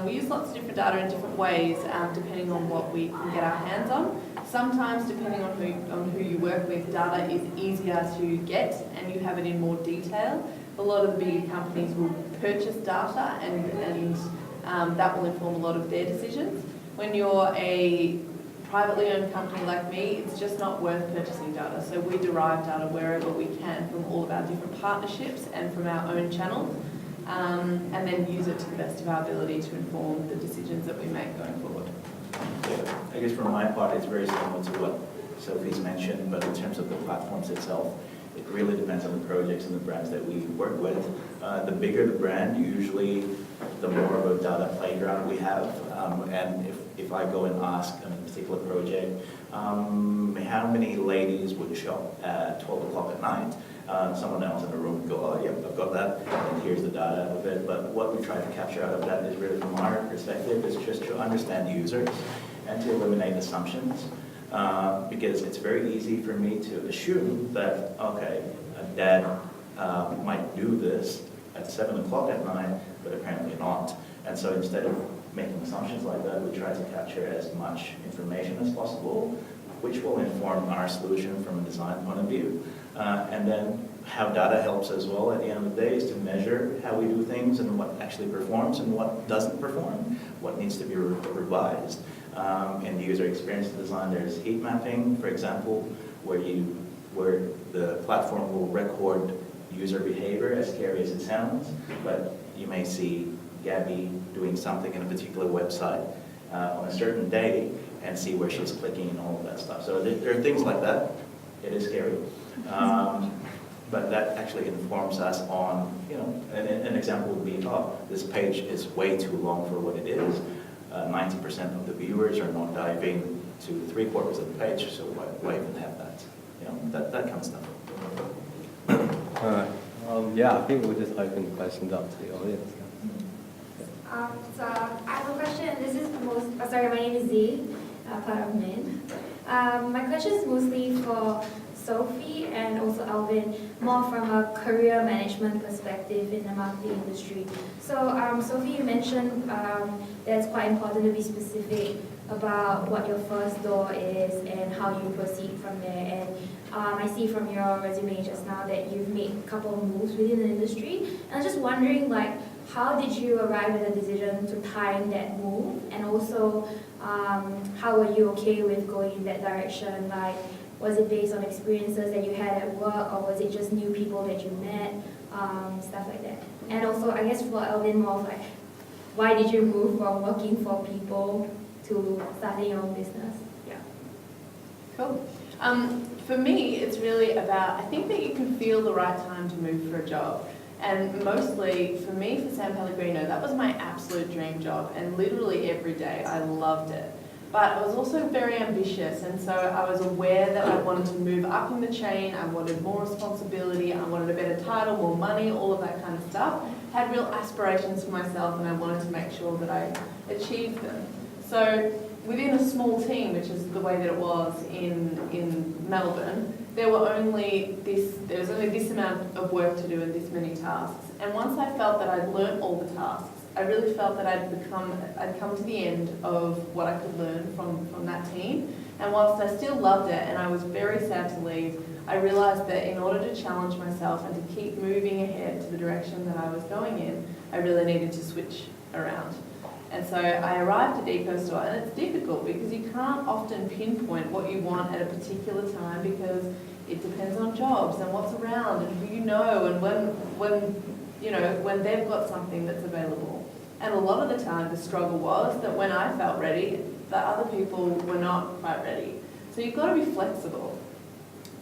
We use lots of different data in different ways depending on what we can get our hands on. Sometimes, depending on who you work with, data is easier to get and you have it in more detail. A lot of the bigger companies will purchase data and that will inform a lot of their decisions. When you're a privately owned company like me, it's just not worth purchasing data. So we derive data wherever we can from all of our different partnerships and from our own channels, and then use it to the best of our ability to inform the decisions that we make going forward. Yeah, I guess from my part, it's very similar to what Sophie's mentioned, but in terms of the platforms itself, it really depends on the projects and the brands that we work with. The bigger the brand, usually the more of a data playground we have. And if I go and ask on a particular project, how many ladies would shop at 12 o'clock at night? Someone else in the room would go, oh, yep, I've got that, and here's the data of it. But what we try to capture out of that is really, from our perspective, is just to understand users and to eliminate assumptions. Because it's very easy for me to assume that, okay, a dad might do this at 7 o'clock at night, but apparently not. And so instead of making assumptions like that, we try to capture as much information as possible, which will inform our solution from a design point of view. And then how data helps as well at the end of the day is to measure how we do things and what actually performs and what doesn't perform, what needs to be revised. In the user experience design, there's heat mapping, for example, where the platform will record user behavior, as scary as it sounds, but you may see Gabby doing something in a particular website on a certain day and see where she's clicking and all of that stuff. So there are things like that. It is scary. But that actually informs us on, an example would be, this page is way too long for what it is. 90% of the viewers are not diving to 3/4 of the page, so why even have that? That kind of stuff. Alright. I think we'll just open questions up to the audience. So I have a question. This is my name is Z, part of MINT. My question is mostly for Sophie and also Alvin, more from a career management perspective in the marketing industry. So Sophie, you mentioned that it's quite important to be specific about what your first door is and how you proceed from there. And I see from your resume just now that you've made a couple of moves within the industry. And I was just wondering, how did you arrive at the decision to time that move? And also, how were you okay with going in that direction? Was it based on experiences that you had at work, or was it just new people that you met, stuff like that? And also, I guess for Alvin, more of why did you move from working for people to starting your own business? Yeah. Cool. For me, it's really about, I think that you can feel the right time to move for a job. And mostly, for me, for San Pellegrino, that was my absolute dream job. And literally every day, I loved it. But I was also very ambitious, and so I was aware that I wanted to move up in the chain, I wanted more responsibility, I wanted a better title, more money, all of that kind of stuff. I had real aspirations for myself, and I wanted to make sure that I achieved them. So within a small team, which is the way that it was in Melbourne, there was only this amount of work to do and this many tasks. And once I felt that I'd learnt all the tasks, I really felt that I'd come to the end of what I could learn from that team. And whilst I still loved it and I was very sad to leave, I realised that in order to challenge myself and to keep moving ahead to the direction that I was going in, I really needed to switch around. And so I arrived at EcoStore, and it's difficult because you can't often pinpoint what you want at a particular time because it depends on jobs and what's around and who you know and when they've got something that's available. And a lot of the time the struggle was that when I felt ready, the other people were not quite ready. So you've got to be flexible.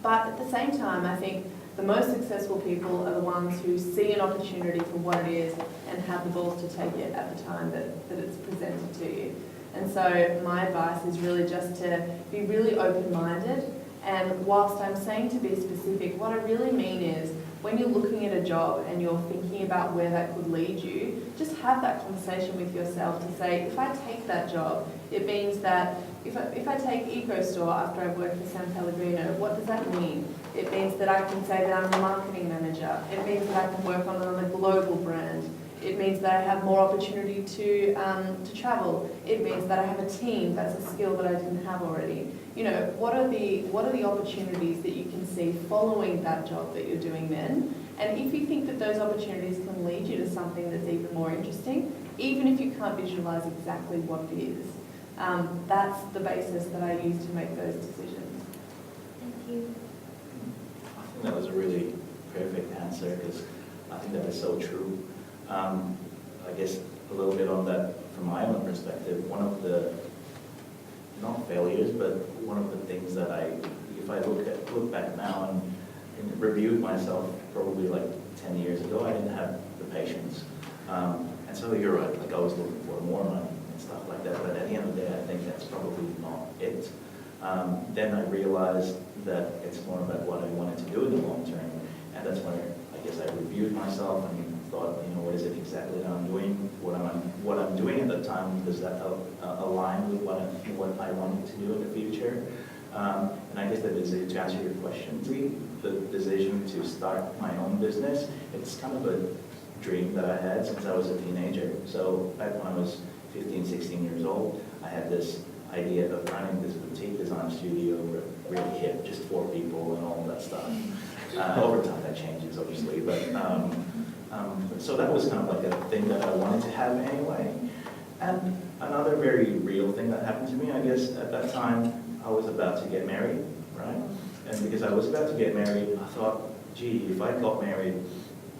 But at the same time, I think the most successful people are the ones who see an opportunity for what it is and have the balls to take it at the time that it's presented to you. And so my advice is really just to be really open-minded. And whilst I'm saying to be specific, what I really mean is when you're looking at a job and you're thinking about where that could lead you, just have that conversation with yourself to say, if I take that job, it means that if I take EcoStore after I've worked for San Pellegrino, what does that mean? It means that I can say that I'm a marketing manager. It means that I can work on a global brand. It means that I have more opportunity to travel. It means that I have a team. That's a skill that I didn't have already. What are the opportunities that you can see following that job that you're doing then? And if you think that those opportunities can lead you to something that's even more interesting, even if you can't visualize exactly what it is, that's the basis that I use to make those decisions. Thank you. I think that was a really perfect answer because I think that is so true. I guess a little bit on that from my own perspective, one of the, not failures, but one of the things that if I look back now and reviewed myself probably 10 years ago, I didn't have the patience. And so you're right, I was looking for more money and stuff like that, but at the end of the day, I think that's probably not it. Then I realized that it's more about what I wanted to do in the long term, and that's when I guess I reviewed myself and thought, what is it exactly that I'm doing? What I'm doing at the time, does that align with what I wanted to do in the future? And I guess that is to answer your question, the decision to start my own business, it's kind of a dream that I had since I was a teenager. So back when I was 15, 16 years old, I had this idea of running this boutique design studio, really hip, just 4 people and all that stuff. Over time that changes, obviously, but so that was kind of a thing that I wanted to have anyway. And another very real thing that happened to me, I guess, at that time, I was about to get married, right? And because I was about to get married, I thought, gee, if I got married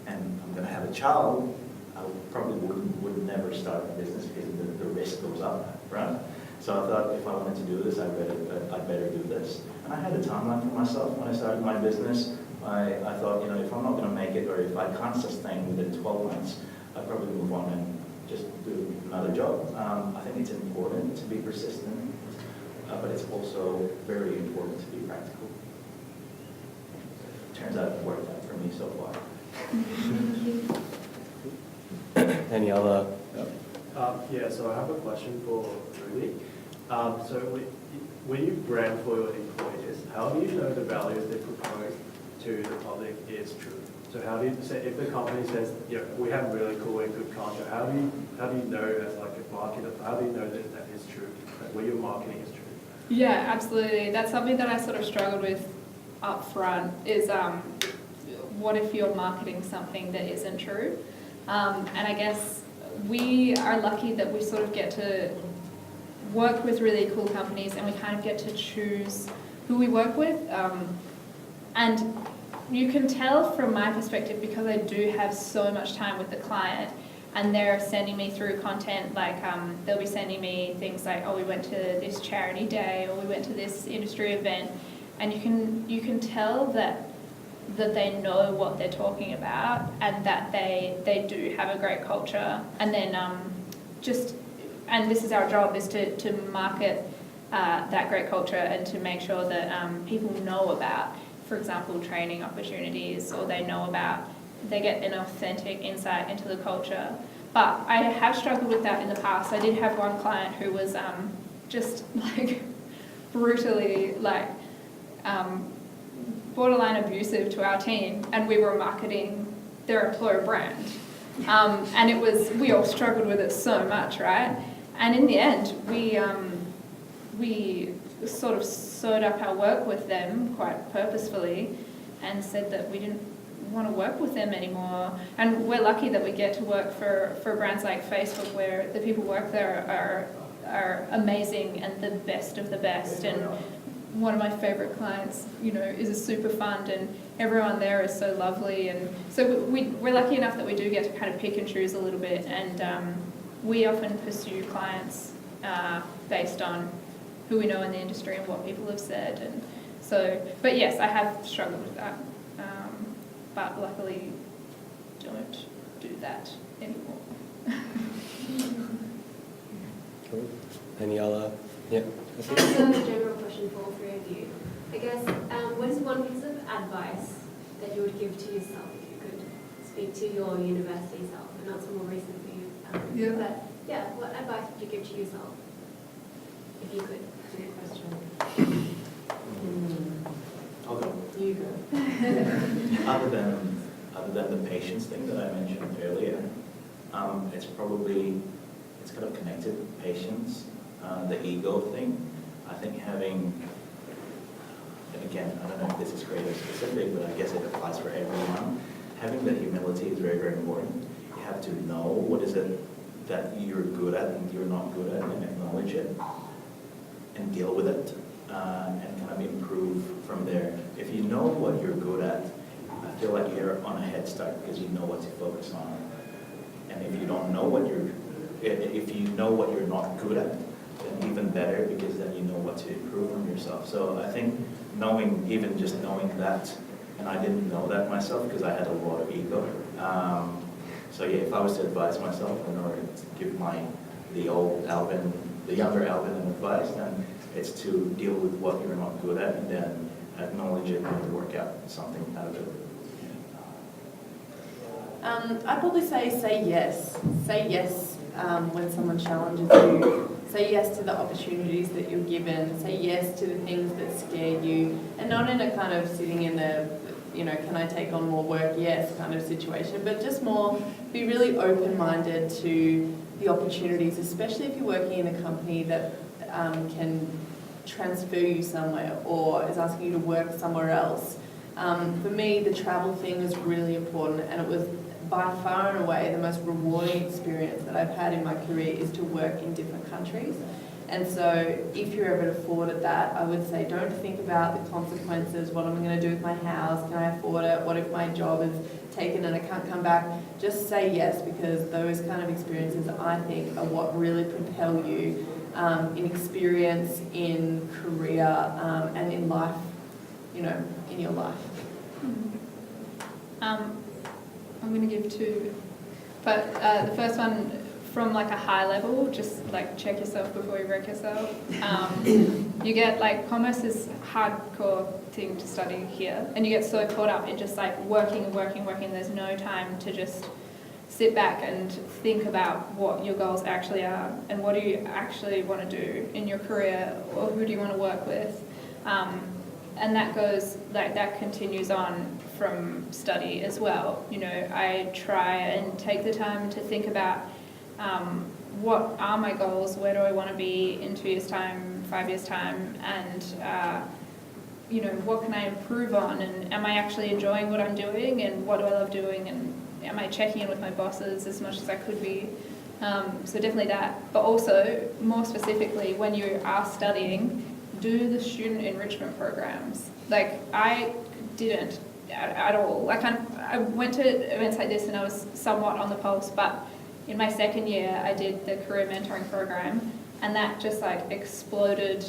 and I'm going to have a child, I probably would never start a business because the risk goes up, right? So I thought if I wanted to do this, I'd better do this. And I had a timeline for myself when I started my business. I thought, you know, if I'm not going to make it, or if I can't sustain within 12 months, I'd probably move on and just do another job. I think it's important to be persistent, but it's also very important to be practical. Turns out it worked out for me so far. Any other? Yeah, so I have a question for Ruby. So when you brand for your employees, how do you know the values they propose to the public is true? So how do you say, if the company says, yeah, we have really cool and good culture, how do you know as like a marketer, how do you know that that is true, like what your marketing is true? Yeah, absolutely. That's something that I sort of struggled with up front is what if you're marketing something that isn't true? And I guess we are lucky that we sort of get to work with really cool companies and we kind of get to choose who we work with. And you can tell from my perspective, because I do have so much time with the client and they're sending me through content, like they'll be sending me things like, oh, we went to this charity day or we went to this industry event, and you can tell that they know what they're talking about and that they do have a great culture. And then and this is our job, is to market that great culture and to make sure that people know about, for example, training opportunities, or they get an authentic insight into the culture. But I have struggled with that in the past. I did have one client who was just like brutally like borderline abusive to our team, and we were marketing their employer brand. And we all struggled with it so much, right? And in the end, we sort of sewed up our work with them quite purposefully and said that we didn't want to work with them anymore. And we're lucky that we get to work for brands like Facebook, where the people who work there are amazing and the best of the best. And one of my favorite clients, you know, is a super fund, and everyone there is so lovely. And so we're lucky enough that we do get to kind of pick and choose a little bit, and we often pursue clients based on who we know in the industry and what people have said. And so, but yes, I have struggled with that, but luckily don't do that anymore. Cool. Any other? Yeah. I have a general question for all three of you. I guess, what is one piece of advice that you would give to yourself if you could speak to your university self, and not some more recent for you? But yeah, what advice would you give to yourself if you could? That's a good question. I'll go. You go. Other than the patience thing that I mentioned earlier, it's kind of connected. Patience, the ego thing. I think having, and again, I don't know if this is creative specific, but I guess it applies for everyone. Having that humility is very, very important. You have to know what is it that you're good at and you're not good at, and acknowledge it and deal with it, and kind of improve from there. If you know what you're good at, I feel like you're on a head start because you know what to focus on. And if you don't know if you know what you're not good at, then even better, because then you know what to improve from yourself. So I think even just knowing that, and I didn't know that myself because I had a lot of ego. So yeah, if I was to advise myself in order to give the old Alvin, the younger Alvin, an advice, then it's to deal with what you're not good at and then acknowledge it and work out something out of it. I'd probably say yes. Say yes when someone challenges you. Say yes to the opportunities that you're given. Say yes to the things that scare you, and not in a kind of sitting in the, can I take on more work? Yes, kind of situation, but just more be really open-minded to the opportunities, especially if you're working in a company that can transfer you somewhere or is asking you to work somewhere else. For me, the travel thing was really important, and it was by far and away the most rewarding experience that I've had in my career is to work in different countries. And so if you're ever afforded that, I would say don't think about the consequences. What am I going to do with my house? Can I afford it? What if my job is taken and I can't come back? Just say yes, because those kind of experiences, I think, are what really propel you in experience, in career, and in life, you know, in your life. I'm going to give two, but the first one, from like a high level, just like check yourself before you wreck yourself. You get like, commerce is a hardcore thing to study here, and you get so caught up in just like working. There's no time to just sit back and think about what your goals actually are and what do you actually want to do in your career, or who do you want to work with. And that goes, like, that continues on from study as well. You know, I try and take the time to think about what are my goals, where do I want to be in 2 years' time, 5 years' time, and you know, what can I improve on, and am I actually enjoying what I'm doing, and what do I love doing, and am I checking in with my bosses as much as I could be. So definitely that, but also more specifically, when you are studying, do the student enrichment programs. Like, I didn't at all. Like, I went to events like this and I was somewhat on the pulse, but in my second year I did the career mentoring program, and that just like exploded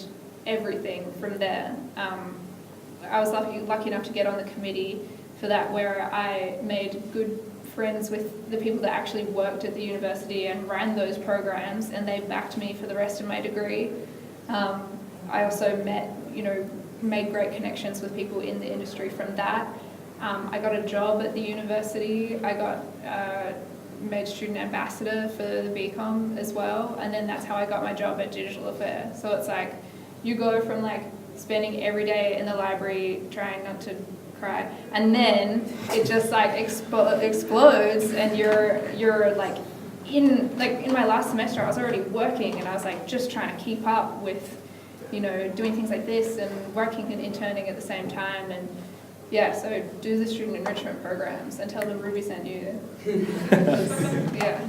everything from there. I was lucky enough to get on the committee for that, where I made good friends with the people that actually worked at the university and ran those programs, and they backed me for the rest of my degree. I also made great connections with people in the industry from that. I got a job at the university. I got made student ambassador for the BCom as well, and then that's how I got my job at Digital Affairs. So it's like, you go from like spending every day in the library trying not to cry, and then it just like explodes, and you're like in my last semester I was already working, and I was like just trying to keep up with, you know, doing things like this and working and interning at the same time. And yeah, so do the student enrichment programs and tell them Ruby sent you. Yeah.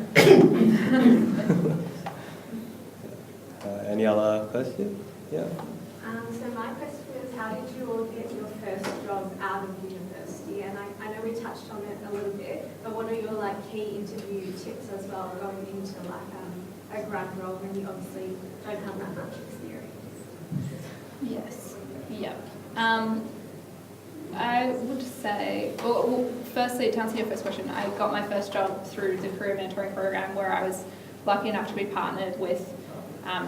Any other questions? Yeah. So my question is, how did you all get your first job out of university? And I know we touched on it a little bit, but what are your like key interview tips as well going into like a grad role when you obviously don't have that much experience? Yes. Yep. I would say, well, firstly, to answer your first question, I got my first job through the career mentoring program, where I was lucky enough to be partnered with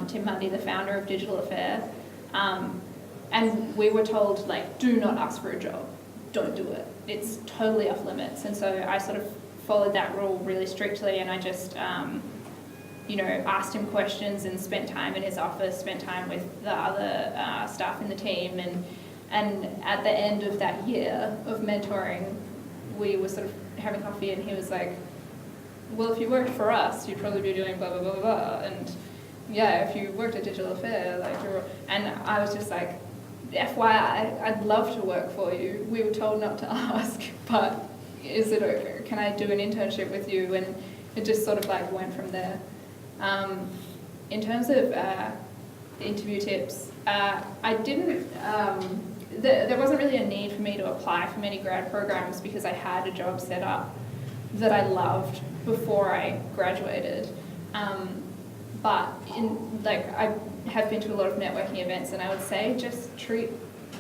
Tim Mundy, the founder of Digital Affair. And we were told, like, do not ask for a job. Don't do it. It's totally off limits. And so I sort of followed that rule really strictly, and I just, asked him questions and spent time in his office, spent time with the other staff in the team. And at the end of that year of mentoring, we were sort of having coffee, and he was like, well, if you worked for us, you'd probably be doing blah, blah, blah, blah. And yeah, if you worked at Digital Affair, and I was just like, FYI, I'd love to work for you. We were told not to ask, but is it okay? Can I do an internship with you? And it just sort of like went from there. In terms of the interview tips, I didn't, there wasn't really a need for me to apply for many grad programs, because I had a job set up that I loved before I graduated. But I have been to a lot of networking events, and I would say just treat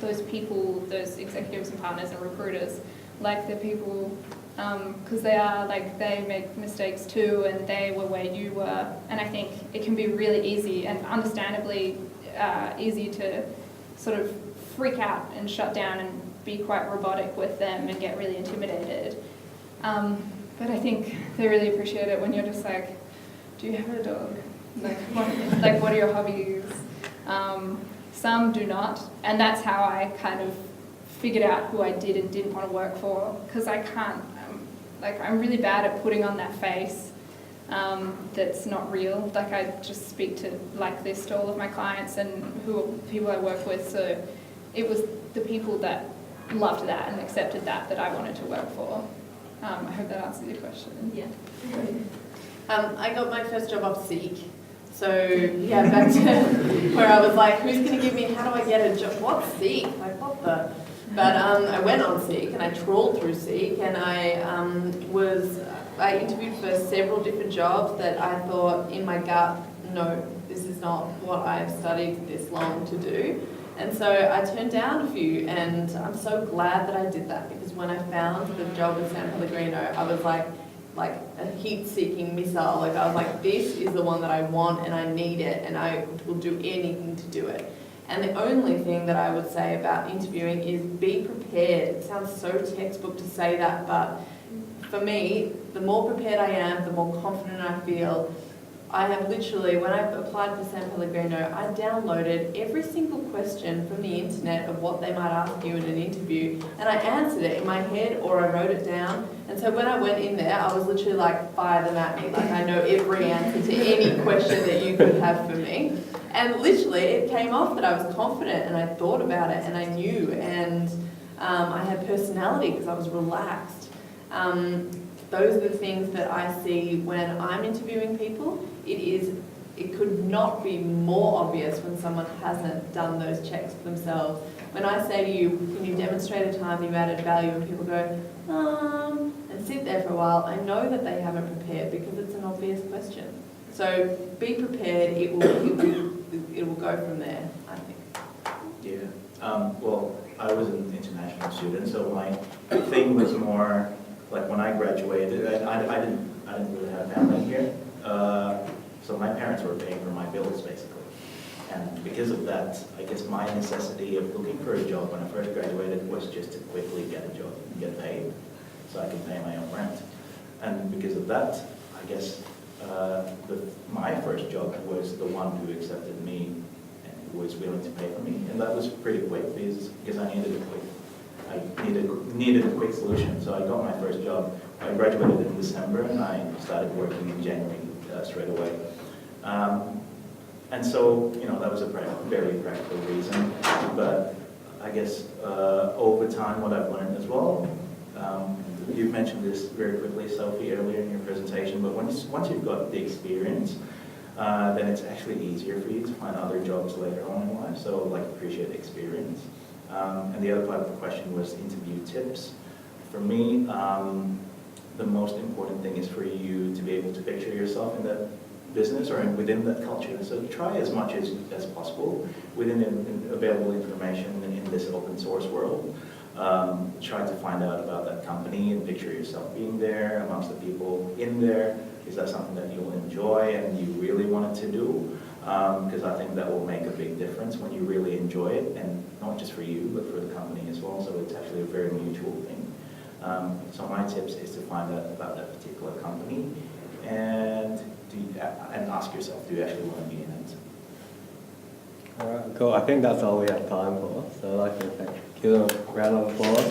those people, those executives and partners and recruiters, like they're people, because they make mistakes too, and they were where you were. And I think it can be really easy and understandably easy to sort of freak out and shut down and be quite robotic with them and get really intimidated. But I think they really appreciate it when you're just like, do you have a dog? What are your hobbies? Some do not, and that's how I kind of figured out who I did and didn't want to work for, because I can't, I'm really bad at putting on that face that's not real. Like, I just speak to like this to all of my clients and people I work with, so it was the people that loved that and accepted that I wanted to work for. I hope that answers your question. Yeah. I got my first job off Seek. So yeah, back to where I was like, who's going to give me, how do I get a job? What's Seek? Like what the? But I went on Seek and I trawled through Seek and I interviewed for several different jobs that I thought in my gut, no, this is not what I've studied this long to do. And so I turned down a few, and I'm so glad that I did that, because when I found the job at San Pellegrino, I was like a heat-seeking missile. Like I was like, this is the one that I want and I need it, and I will do anything to do it. And the only thing that I would say about interviewing is be prepared. It sounds so textbook to say that, but for me, the more prepared I am, the more confident I feel. I have literally, when I applied for San Pellegrino, I downloaded every single question from the internet of what they might ask you in an interview, and I answered it in my head or I wrote it down. And so when I went in there, I was literally like, fire them at me. Like I know every answer to any question that you could have for me. And literally it came off that I was confident and I thought about it and I knew, and I had personality because I was relaxed. Those are the things that I see when I'm interviewing people. It could not be more obvious when someone hasn't done those checks for themselves. When I say to you, can you demonstrate a time you've added value, and people go, and sit there for a while, I know that they haven't prepared because it's an obvious question. So be prepared, it will go from there, I think. Yeah, well, I was an international student, so my thing was more, like when I graduated, I didn't really have family here. So my parents were paying for my bills, basically. And because of that, I guess my necessity of looking for a job when I first graduated was just to quickly get a job and get paid so I could pay my own rent. And because of that, I guess my first job was the one who accepted me and was willing to pay for me. And that was pretty quick because I needed a quick solution. So I got my first job. I graduated in December and I started working in January straight away. And so, that was a very practical reason. But I guess over time, what I've learned as well, you've mentioned this very quickly, Sophie, earlier in your presentation, but once you've got the experience, then it's actually easier for you to find other jobs later on in life. So, appreciate the experience. And the other part of the question was interview tips. For me, the most important thing is for you to be able to picture yourself in that business or within that culture. So try as much as possible within available information in this open source world. Try to find out about that company and picture yourself being there amongst the people in there. Is that something that you'll enjoy and you really want it to do? Because I think that will make a big difference when you really enjoy it, and not just for you, but for the company as well. So it's actually a very mutual thing. So my tips is to find out about that particular company and ask yourself, do you actually want to be in it? All right, cool. I think that's all we have time for. So I'd like to give them a round of applause.